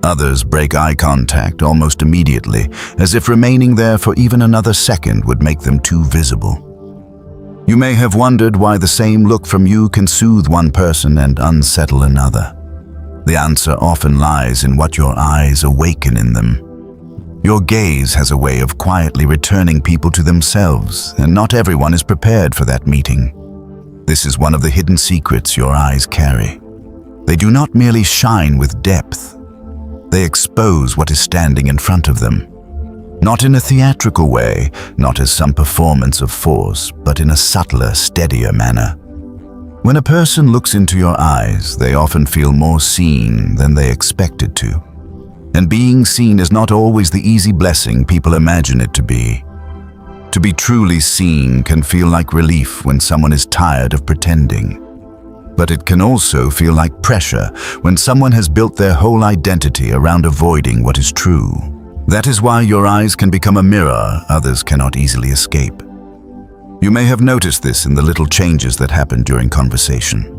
Others break eye contact almost immediately, as if remaining there for even another second would make them too visible. You may have wondered why the same look from you can soothe one person and unsettle another. The answer often lies in what your eyes awaken in them. Your gaze has a way of quietly returning people to themselves, and not everyone is prepared for that meeting. This is one of the hidden secrets your eyes carry. They do not merely shine with depth. They expose what is standing in front of them. Not in a theatrical way, not as some performance of force, but in a subtler, steadier manner. When a person looks into your eyes, they often feel more seen than they expected to. And being seen is not always the easy blessing people imagine it to be. To be truly seen can feel like relief when someone is tired of pretending. But it can also feel like pressure when someone has built their whole identity around avoiding what is true. That is why your eyes can become a mirror others cannot easily escape. You may have noticed this in the little changes that happen during conversation.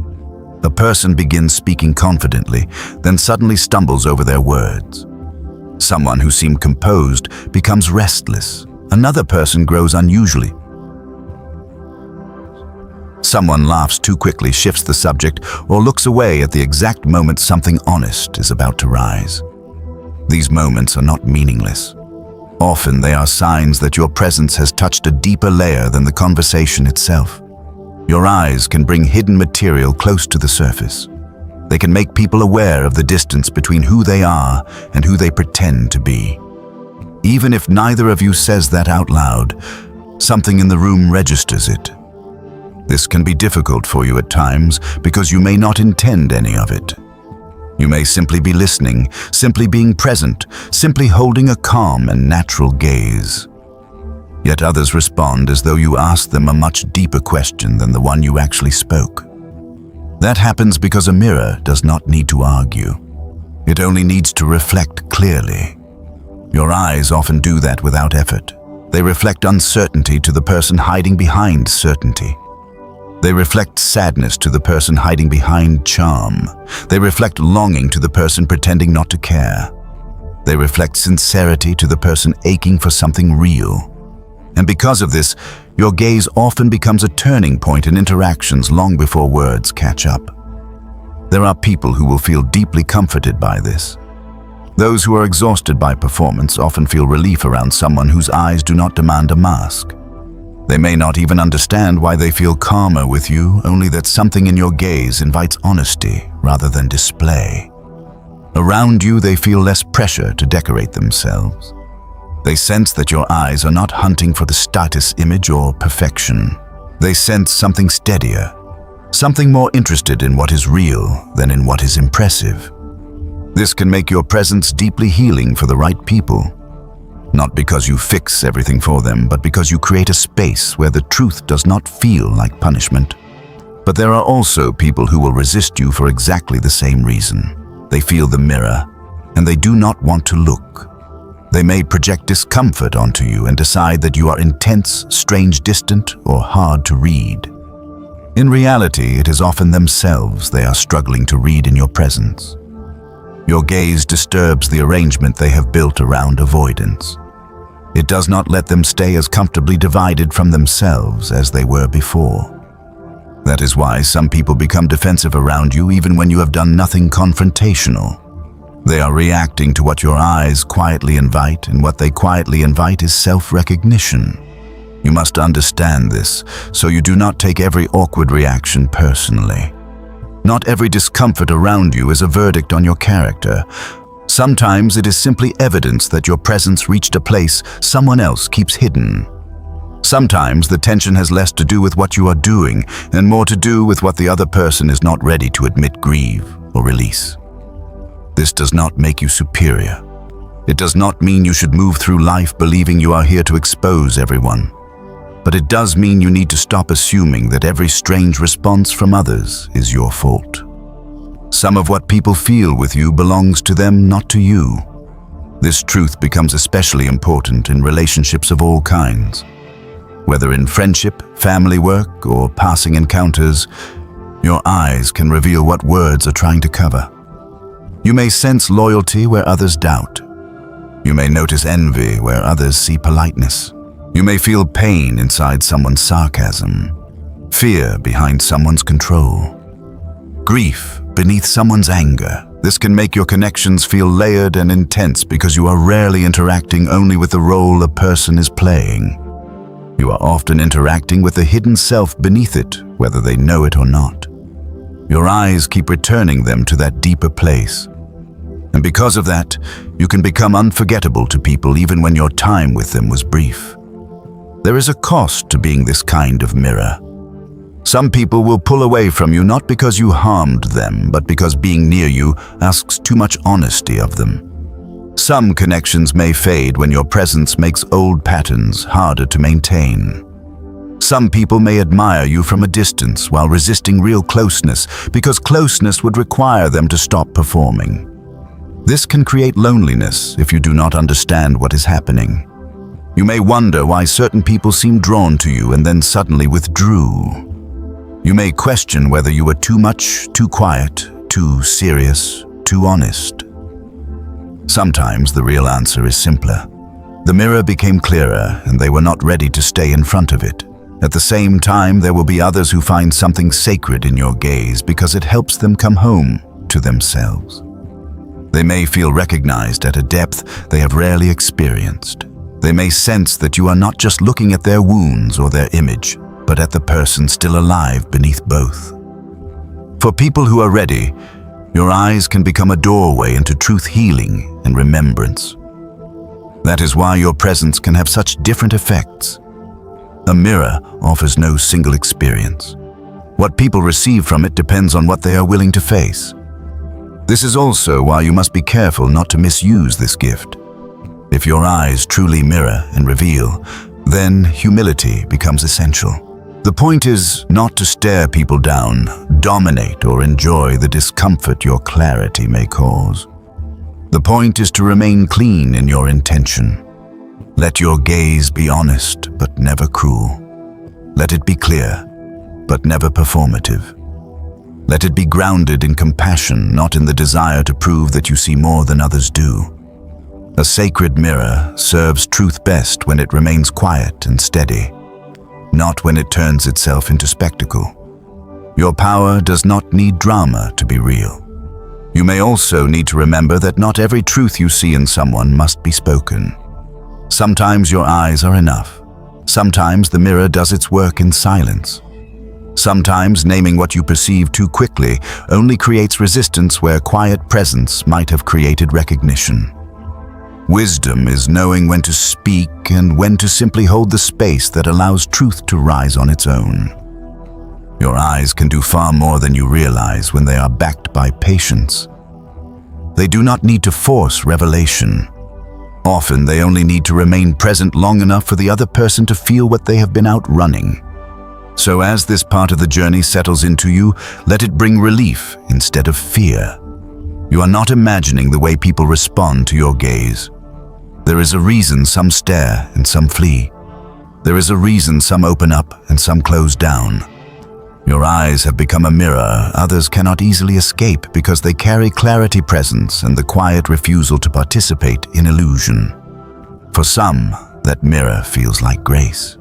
A person begins speaking confidently, then suddenly stumbles over their words. Someone who seemed composed becomes restless. Another person grows unusually. Someone laughs too quickly, shifts the subject, or looks away at the exact moment something honest is about to rise. These moments are not meaningless. Often they are signs that your presence has touched a deeper layer than the conversation itself. Your eyes can bring hidden material close to the surface. They can make people aware of the distance between who they are and who they pretend to be. Even if neither of you says that out loud, something in the room registers it. This can be difficult for you at times because you may not intend any of it. You may simply be listening, simply being present, simply holding a calm and natural gaze. Yet others respond as though you asked them a much deeper question than the one you actually spoke. That happens because a mirror does not need to argue. It only needs to reflect clearly. Your eyes often do that without effort. They reflect uncertainty to the person hiding behind certainty. They reflect sadness to the person hiding behind charm. They reflect longing to the person pretending not to care. They reflect sincerity to the person aching for something real. And because of this, your gaze often becomes a turning point in interactions long before words catch up. There are people who will feel deeply comforted by this. Those who are exhausted by performance often feel relief around someone whose eyes do not demand a mask. They may not even understand why they feel calmer with you, only that something in your gaze invites honesty rather than display. Around you, they feel less pressure to decorate themselves. They sense that your eyes are not hunting for the status image or perfection. They sense something steadier, something more interested in what is real than in what is impressive. This can make your presence deeply healing for the right people. Not because you fix everything for them, but because you create a space where the truth does not feel like punishment. But there are also people who will resist you for exactly the same reason. They feel the mirror, and they do not want to look. They may project discomfort onto you and decide that you are intense, strange, distant, or hard to read. In reality, it is often themselves they are struggling to read in your presence. Your gaze disturbs the arrangement they have built around avoidance. It does not let them stay as comfortably divided from themselves as they were before. That is why some people become defensive around you even when you have done nothing confrontational. They are reacting to what your eyes quietly invite, and what they quietly invite is self-recognition. You must understand this, so you do not take every awkward reaction personally. Not every discomfort around you is a verdict on your character. Sometimes it is simply evidence that your presence reached a place someone else keeps hidden. Sometimes the tension has less to do with what you are doing and more to do with what the other person is not ready to admit, grieve, or release. This does not make you superior. It does not mean you should move through life believing you are here to expose everyone. But it does mean you need to stop assuming that every strange response from others is your fault. Some of what people feel with you belongs to them, not to you. This truth becomes especially important in relationships of all kinds. Whether in friendship, family work, or passing encounters, your eyes can reveal what words are trying to cover. You may sense loyalty where others doubt. You may notice envy where others see politeness. You may feel pain inside someone's sarcasm, fear behind someone's control, grief beneath someone's anger. This can make your connections feel layered and intense because you are rarely interacting only with the role a person is playing. You are often interacting with the hidden self beneath it, whether they know it or not. Your eyes keep returning them to that deeper place. And because of that, you can become unforgettable to people even when your time with them was brief. There is a cost to being this kind of mirror. Some people will pull away from you not because you harmed them, but because being near you asks too much honesty of them. Some connections may fade when your presence makes old patterns harder to maintain. Some people may admire you from a distance while resisting real closeness because closeness would require them to stop performing. This can create loneliness if you do not understand what is happening. You may wonder why certain people seem drawn to you and then suddenly withdrew. You may question whether you were too much, too quiet, too serious, too honest. Sometimes the real answer is simpler. The mirror became clearer and they were not ready to stay in front of it. At the same time, there will be others who find something sacred in your gaze because it helps them come home to themselves. They may feel recognized at a depth they have rarely experienced. They may sense that you are not just looking at their wounds or their image, but at the person still alive beneath both. For people who are ready, your eyes can become a doorway into truth, healing, and remembrance. That is why your presence can have such different effects. A mirror offers no single experience. What people receive from it depends on what they are willing to face. This is also why you must be careful not to misuse this gift. If your eyes truly mirror and reveal, then humility becomes essential. The point is not to stare people down, dominate, or enjoy the discomfort your clarity may cause. The point is to remain clean in your intention. Let your gaze be honest, but never cruel. Let it be clear, but never performative. Let it be grounded in compassion, not in the desire to prove that you see more than others do. A sacred mirror serves truth best when it remains quiet and steady, not when it turns itself into spectacle. Your power does not need drama to be real. You may also need to remember that not every truth you see in someone must be spoken. Sometimes your eyes are enough. Sometimes the mirror does its work in silence. Sometimes naming what you perceive too quickly only creates resistance where quiet presence might have created recognition. Wisdom is knowing when to speak and when to simply hold the space that allows truth to rise on its own. Your eyes can do far more than you realize when they are backed by patience. They do not need to force revelation. Often they only need to remain present long enough for the other person to feel what they have been outrunning. So as this part of the journey settles into you, let it bring relief instead of fear. You are not imagining the way people respond to your gaze. There is a reason some stare and some flee. There is a reason some open up and some close down. Your eyes have become a mirror others cannot easily escape because they carry clarity, presence, and the quiet refusal to participate in illusion. For some, that mirror feels like grace.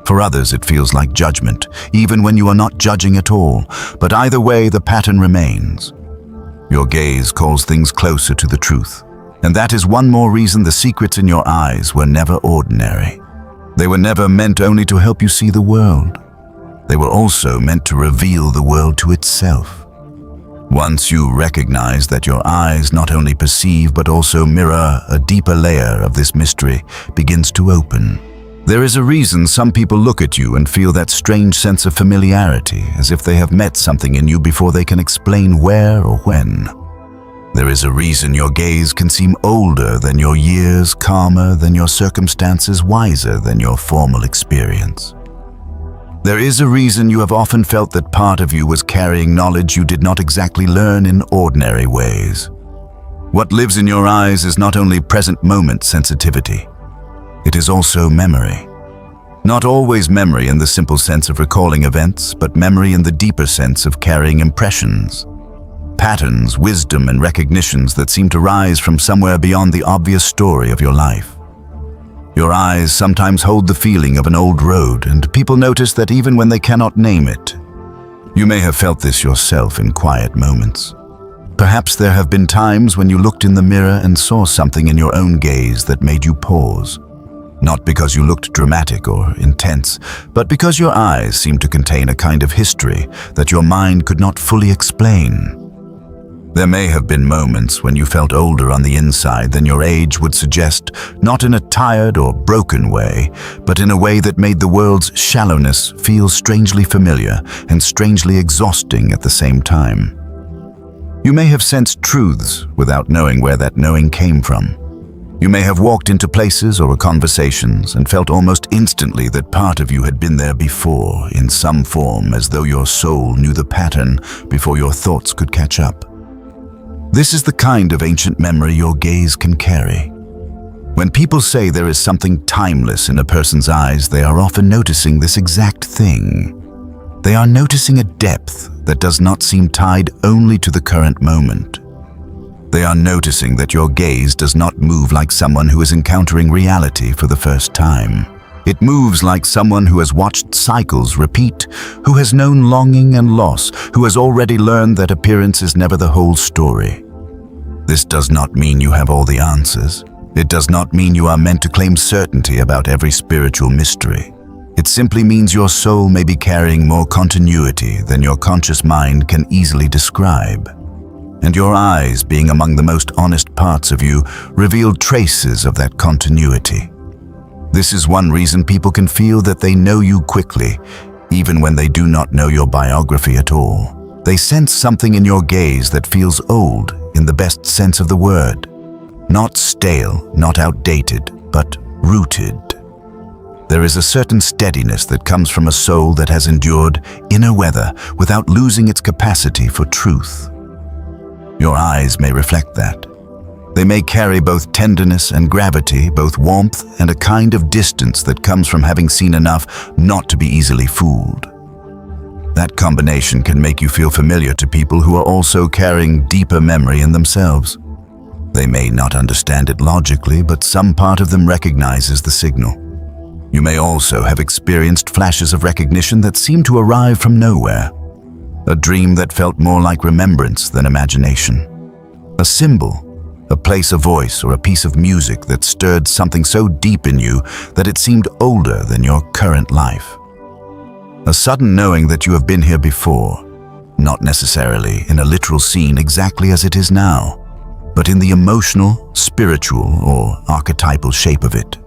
For others, it feels like judgment, even when you are not judging at all. But either way, the pattern remains. Your gaze calls things closer to the truth. And that is one more reason the secrets in your eyes were never ordinary. They were never meant only to help you see the world. They were also meant to reveal the world to itself. Once you recognize that your eyes not only perceive but also mirror, a deeper layer of this mystery begins to open. There is a reason some people look at you and feel that strange sense of familiarity, as if they have met something in you before they can explain where or when. There is a reason your gaze can seem older than your years, calmer than your circumstances, wiser than your formal experience. There is a reason you have often felt that part of you was carrying knowledge you did not exactly learn in ordinary ways. What lives in your eyes is not only present moment sensitivity, it is also memory. Not always memory in the simple sense of recalling events, but memory in the deeper sense of carrying impressions, patterns, wisdom, and recognitions that seem to rise from somewhere beyond the obvious story of your life. Your eyes sometimes hold the feeling of an old road, and people notice that even when they cannot name it. You may have felt this yourself in quiet moments. Perhaps there have been times when you looked in the mirror and saw something in your own gaze that made you pause. Not because you looked dramatic or intense, but because your eyes seemed to contain a kind of history that your mind could not fully explain. There may have been moments when you felt older on the inside than your age would suggest, not in a tired or broken way, but in a way that made the world's shallowness feel strangely familiar and strangely exhausting at the same time. You may have sensed truths without knowing where that knowing came from. You may have walked into places or conversations and felt almost instantly that part of you had been there before, in some form, as though your soul knew the pattern before your thoughts could catch up. This is the kind of ancient memory your gaze can carry. When people say there is something timeless in a person's eyes, they are often noticing this exact thing. They are noticing a depth that does not seem tied only to the current moment. They are noticing that your gaze does not move like someone who is encountering reality for the first time. It moves like someone who has watched cycles repeat, who has known longing and loss, who has already learned that appearance is never the whole story. This does not mean you have all the answers. It does not mean you are meant to claim certainty about every spiritual mystery. It simply means your soul may be carrying more continuity than your conscious mind can easily describe. And your eyes, being among the most honest parts of you, reveal traces of that continuity. This is one reason people can feel that they know you quickly, even when they do not know your biography at all. They sense something in your gaze that feels old in the best sense of the word. Not stale, not outdated, but rooted. There is a certain steadiness that comes from a soul that has endured inner weather without losing its capacity for truth. Your eyes may reflect that. They may carry both tenderness and gravity, both warmth and a kind of distance that comes from having seen enough not to be easily fooled. That combination can make you feel familiar to people who are also carrying deeper memory in themselves. They may not understand it logically, but some part of them recognizes the signal. You may also have experienced flashes of recognition that seem to arrive from nowhere. A dream that felt more like remembrance than imagination. A symbol, a place, a voice, or a piece of music that stirred something so deep in you that it seemed older than your current life. A sudden knowing that you have been here before, not necessarily in a literal scene exactly as it is now, but in the emotional, spiritual, or archetypal shape of it.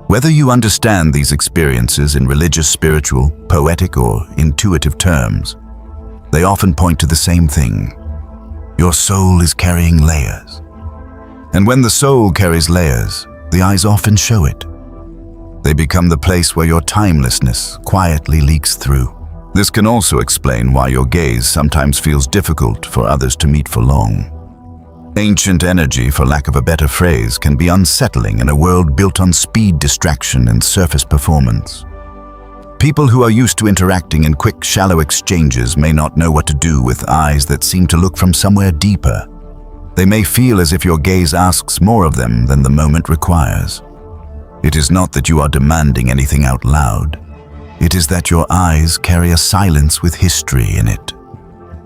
Whether you understand these experiences in religious, spiritual, poetic, or intuitive terms, they often point to the same thing. Your soul is carrying layers. And when the soul carries layers, the eyes often show it. They become the place where your timelessness quietly leaks through. This can also explain why your gaze sometimes feels difficult for others to meet for long. Ancient energy, for lack of a better phrase, can be unsettling in a world built on speed, distraction, and surface performance. People who are used to interacting in quick, shallow exchanges may not know what to do with eyes that seem to look from somewhere deeper. They may feel as if your gaze asks more of them than the moment requires. It is not that you are demanding anything out loud. It is that your eyes carry a silence with history in it.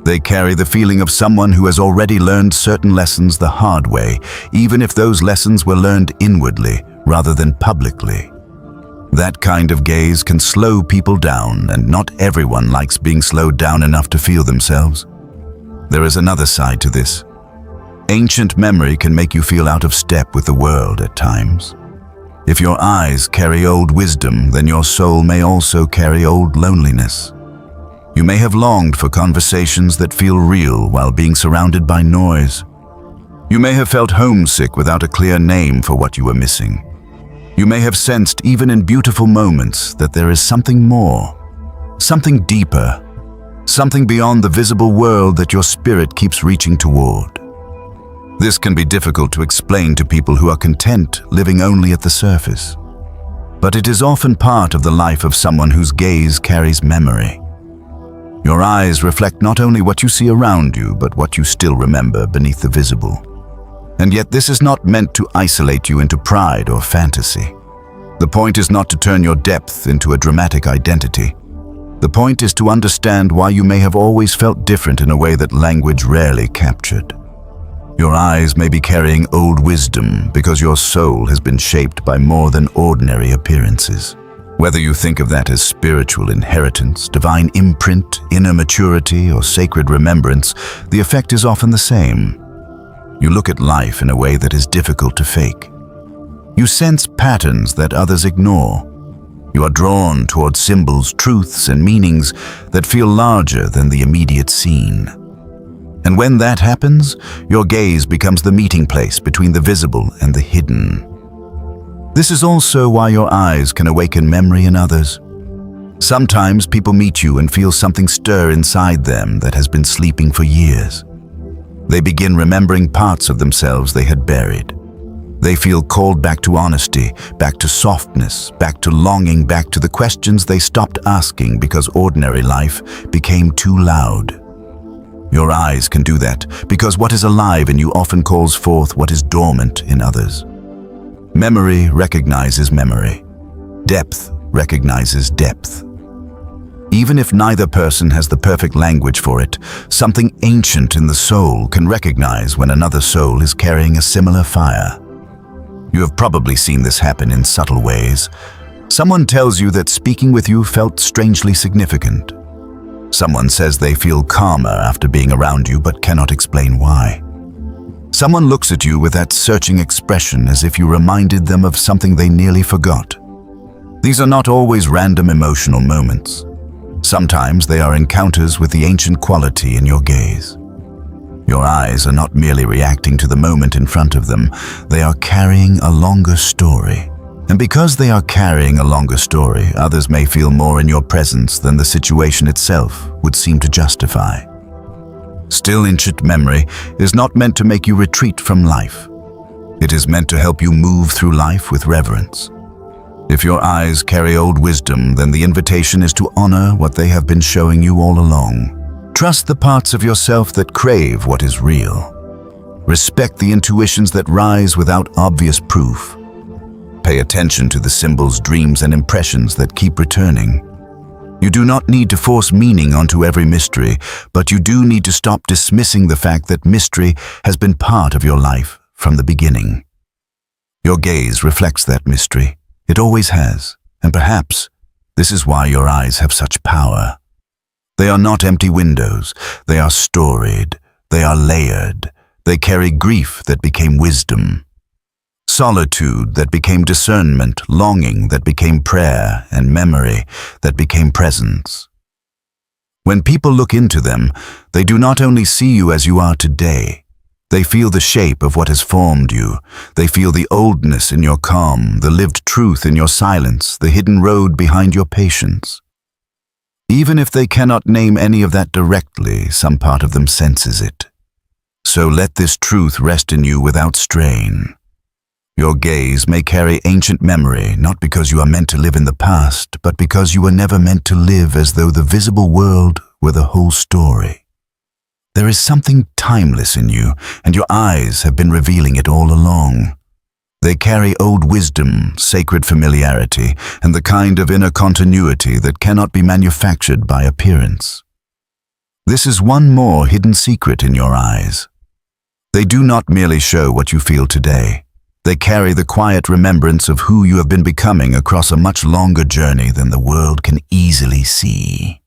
They carry the feeling of someone who has already learned certain lessons the hard way, even if those lessons were learned inwardly rather than publicly. That kind of gaze can slow people down, and not everyone likes being slowed down enough to feel themselves. There is another side to this. Ancient memory can make you feel out of step with the world at times. If your eyes carry old wisdom, then your soul may also carry old loneliness. You may have longed for conversations that feel real while being surrounded by noise. You may have felt homesick without a clear name for what you were missing. You may have sensed, even in beautiful moments, that there is something more, something deeper, something beyond the visible world that your spirit keeps reaching toward. This can be difficult to explain to people who are content living only at the surface. But it is often part of the life of someone whose gaze carries memory. Your eyes reflect not only what you see around you, but what you still remember beneath the visible. And yet this is not meant to isolate you into pride or fantasy. The point is not to turn your depth into a dramatic identity. The point is to understand why you may have always felt different in a way that language rarely captured. Your eyes may be carrying old wisdom because your soul has been shaped by more than ordinary appearances. Whether you think of that as spiritual inheritance, divine imprint, inner maturity, or sacred remembrance, the effect is often the same. You look at life in a way that is difficult to fake. You sense patterns that others ignore. You are drawn toward symbols, truths, and meanings that feel larger than the immediate scene. And when that happens, your gaze becomes the meeting place between the visible and the hidden. This is also why your eyes can awaken memory in others. Sometimes people meet you and feel something stir inside them that has been sleeping for years. They begin remembering parts of themselves they had buried. They feel called back to honesty, back to softness, back to longing, back to the questions they stopped asking because ordinary life became too loud. Your eyes can do that because what is alive in you often calls forth what is dormant in others. Memory recognizes memory. Depth recognizes depth. Even if neither person has the perfect language for it, something ancient in the soul can recognize when another soul is carrying a similar fire. You have probably seen this happen in subtle ways. Someone tells you that speaking with you felt strangely significant. Someone says they feel calmer after being around you but cannot explain why. Someone looks at you with that searching expression as if you reminded them of something they nearly forgot. These are not always random emotional moments. Sometimes they are encounters with the ancient quality in your gaze. Your eyes are not merely reacting to the moment in front of them, they are carrying a longer story. And because they are carrying a longer story, others may feel more in your presence than the situation itself would seem to justify. Still ancient memory is not meant to make you retreat from life. It is meant to help you move through life with reverence. If your eyes carry old wisdom, then the invitation is to honor what they have been showing you all along. Trust the parts of yourself that crave what is real. Respect the intuitions that rise without obvious proof. Pay attention to the symbols, dreams, and impressions that keep returning. You do not need to force meaning onto every mystery, but you do need to stop dismissing the fact that mystery has been part of your life from the beginning. Your gaze reflects that mystery. It always has, and perhaps this is why your eyes have such power. They are not empty windows. They are storied. They are layered. They carry grief that became wisdom. Solitude that became discernment, longing that became prayer, and memory that became presence. When people look into them, they do not only see you as you are today. They feel the shape of what has formed you. They feel the oldness in your calm, the lived truth in your silence, the hidden road behind your patience. Even if they cannot name any of that directly, some part of them senses it. So let this truth rest in you without strain. Your gaze may carry ancient memory, not because you are meant to live in the past, but because you were never meant to live as though the visible world were the whole story. There is something timeless in you, and your eyes have been revealing it all along. They carry old wisdom, sacred familiarity, and the kind of inner continuity that cannot be manufactured by appearance. This is one more hidden secret in your eyes. They do not merely show what you feel today. They carry the quiet remembrance of who you have been becoming across a much longer journey than the world can easily see.